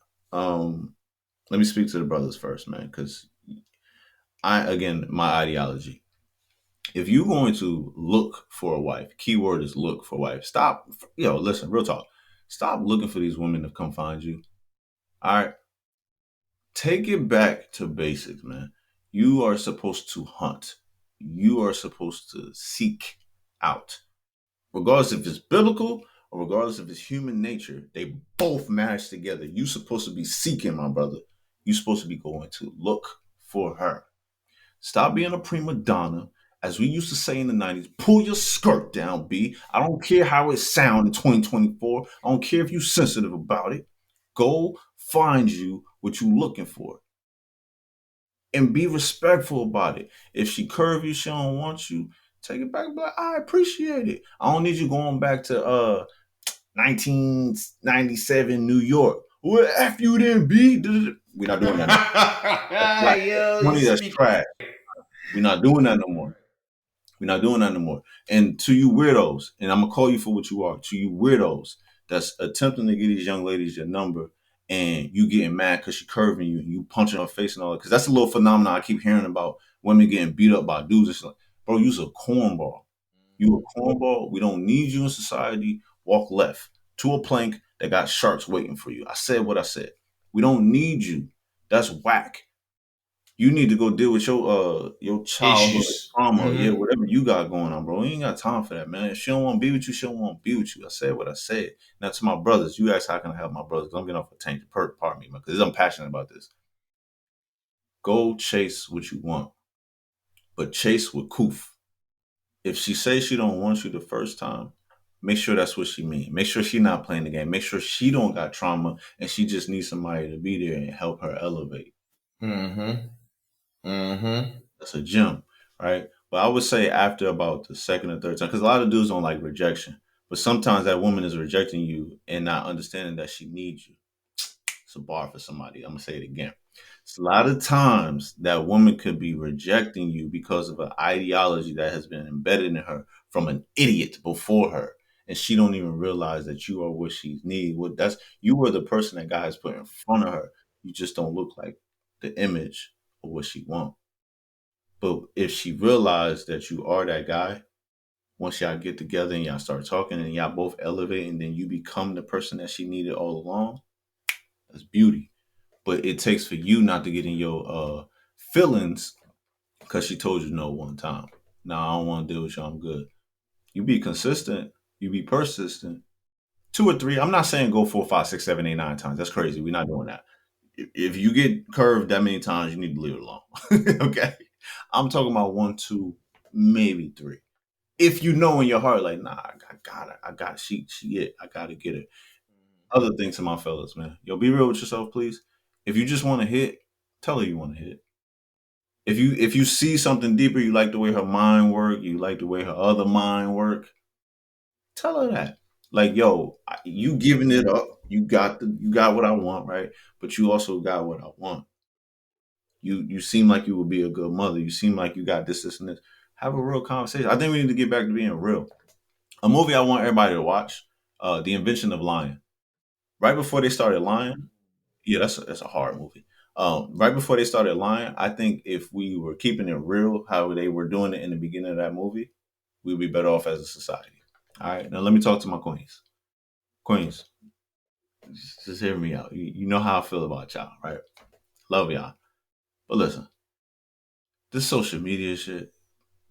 let me speak to the brothers first, man, because again, my ideology. If you're going to look for a wife, keyword is look for a wife. Stop, listen, real talk. Stop looking for these women to come find you. All right, take it back to basics, man. You are supposed to hunt. You are supposed to seek out. Regardless if it's biblical or regardless if it's human nature, they both match together. You're supposed to be seeking, my brother. You're supposed to be going to look for her. Stop being a prima donna. As we used to say in the 90s, pull your skirt down, B. I don't care how it sounds in 2024. I don't care if you're sensitive about it. Go find you what you're looking for and be respectful about it. If she curve you, she don't want you, take it back and be like, I appreciate it. I don't need you going back to 1997 New York. Well, after you didn't be, we're not doing that. Like, money that's trash. We're not doing that no more. We're not doing that no more. And to you weirdos, and I'm gonna call you for what you are, to you weirdos that's attempting to get these young ladies your number and you getting mad because she curving you and you punching her face and all that. Because that's a little phenomenon I keep hearing about women getting beat up by dudes. It's like, bro, you's a cornball. You a cornball. We don't need you in society. Walk left to a plank that got sharks waiting for you. I said what I said. We don't need you. That's whack. You need to go deal with your childhood Issues. trauma, whatever you got going on, bro. You ain't got time for that, man. If she don't want to be with you, she don't want to be with you. I said what I said. Now to my brothers, you asked how can I help my brothers? I'm getting off a tangent. Pardon me, man, because I'm passionate about this. Go chase what you want, but chase with koof. If she says she don't want you the first time, make sure that's what she means. Make sure she not playing the game. Make sure she don't got trauma and she just needs somebody to be there and help her elevate. Mm-hmm. Mm-hmm. That's a gem, right? But I would say after about the second or third time, because a lot of dudes don't like rejection. But sometimes that woman is rejecting you and not understanding that she needs you. It's a bar for somebody. I'm gonna say it again. It's a lot of times that woman could be rejecting you because of an ideology that has been embedded in her from an idiot before her, and she don't even realize that you are what she needs. What that's you were the person that God has put in front of her. You just don't look like the image of what she wants. But if she realized that you are that guy, once y'all get together and y'all start talking and y'all both elevate and then you become the person that she needed all along, that's beauty. But it takes for you not to get in your feelings because she told you no one time. No, I don't want to deal with you. I'm good. You be consistent. You be persistent. Two or three. I'm not saying go 4, 5, 6, 7, 8, 9 times. That's crazy. We're not doing that. If you get curved that many times, you need to leave it alone. Okay. I'm talking about 1, 2, maybe 3. If you know in your heart, like, nah, I got it. I got it. She it. I gotta get it. Other thing to my fellas, man. Yo, be real with yourself, please. If you just want to hit, tell her you want to hit. If you see something deeper, you like the way her mind work, you like the way her other mind work, tell her that. Like, yo, you giving it up. You got what I want, right? But you also got what I want. You seem like you would be a good mother. You seem like you got this, and this. Have a real conversation. I think we need to get back to being real. A movie I want everybody to watch, The Invention of Lying. Right before they started lying, yeah, that's a hard movie. Right before they started lying, I think if we were keeping it real, how they were doing it in the beginning of that movie, we'd be better off as a society. All right, now let me talk to my queens. Queens, just hear me out. You know how I feel about y'all, right? Love y'all. But listen, this social media shit,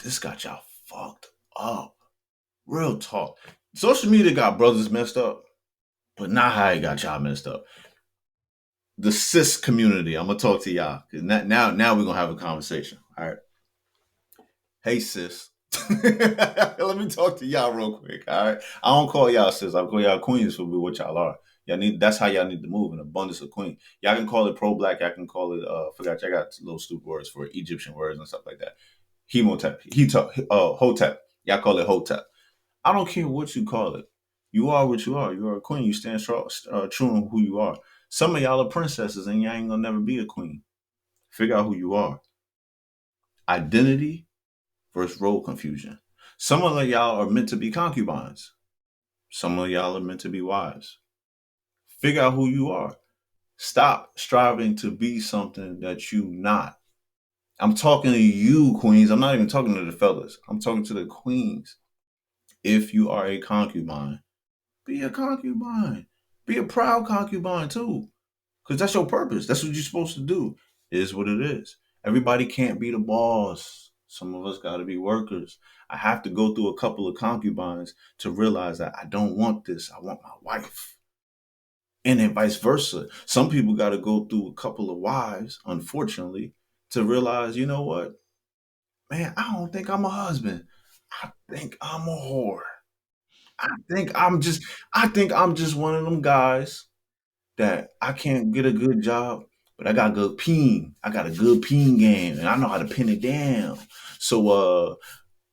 this got y'all fucked up. Real talk. Social media got brothers messed up, but not how it got y'all messed up. The cis community, I'm gonna talk to y'all. Now we're gonna have a conversation. All right. Hey sis. Let me talk to y'all real quick. All right. I don't call y'all sis, I call y'all queens for what y'all are. That's how y'all need to move, an abundance of queen. Y'all can call it pro-black, y'all can call it forgot y'all got little stupid words for Egyptian words and stuff like that. Hotep. Y'all call it Hotep. I don't care what you call it. You are what you are. You are a queen. You stand strong, true in who you are. Some of y'all are princesses and y'all ain't gonna never be a queen. Figure out who you are. Identity versus role confusion. Some of y'all are meant to be concubines. Some of y'all are meant to be wives. Figure out who you are. Stop striving to be something that you not. I'm talking to you, queens. I'm not even talking to the fellas. I'm talking to the queens. If you are a concubine, be a concubine. Be a proud concubine too. Because that's your purpose. That's what you're supposed to do. It is what it is. Everybody can't be the boss. Some of us got to be workers. I have to go through a couple of concubines to realize that I don't want this. I want my wife. And then vice versa. Some people got to go through a couple of wives, unfortunately, to realize, you know what? Man, I don't think I'm a husband. I think I'm a whore. I think I'm just one of them guys that I can't get a good job, but I got good peen. I got a good peen game, and I know how to pin it down. So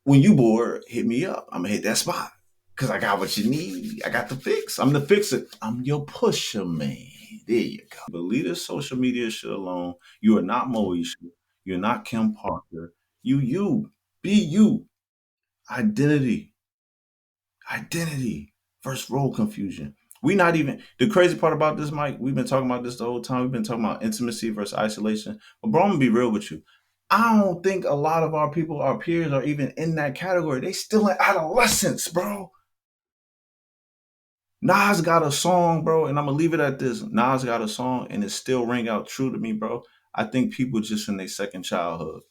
when you bored, hit me up. I'm gonna hit that spot because I got what you need. I got the fix. I'm the fixer. I'm your pusher, man. There you go. But leave this social media shit alone. You are not Moesha. You're not Kim Parker. You. Be you. Identity versus role confusion. We not even, the crazy part about this, Mike, we've been talking about this the whole time. We've been talking about intimacy versus isolation. But bro, I'm gonna be real with you. I don't think a lot of our people, our peers, are even in that category. They still in adolescence, bro. Nas got a song, bro, and I'm gonna leave it at this. Nas got a song and it still ring out true to me, bro. I think people just in their second childhood.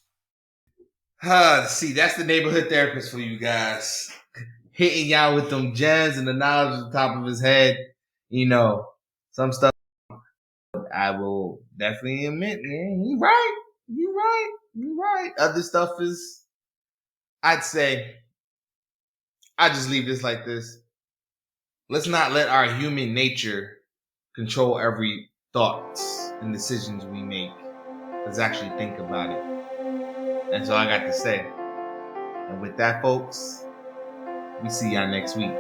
See, that's the neighborhood therapist for you guys. Hitting y'all with them gems and the knowledge at the top of his head. You know, some stuff I will definitely admit, man, you right. Other stuff is, I'd say, I just leave this like this. Let's not let our human nature control every thoughts and decisions we make. Let's actually think about it. That's all I got to say. And with that, folks, we see y'all next week.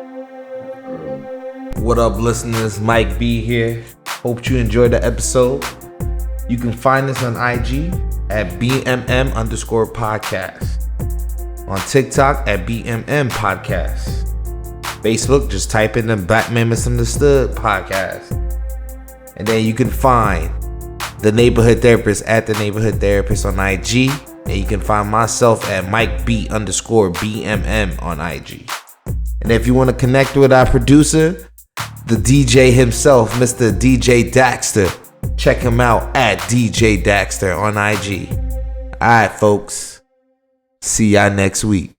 What up, listeners? Mike B here. Hope you enjoyed the episode. You can find us on IG at BMM_podcast. On TikTok at BMM Podcast. Facebook, just type in the Black Man Misunderstood Podcast. And then you can find the Neighborhood Therapist at the Neighborhood Therapist on IG. And you can find myself at MikeB_BMM on IG. And if you want to connect with our producer, the DJ himself, Mr. DJ Daxter, check him out at DJ Daxter on IG. Alright, folks. See y'all next week.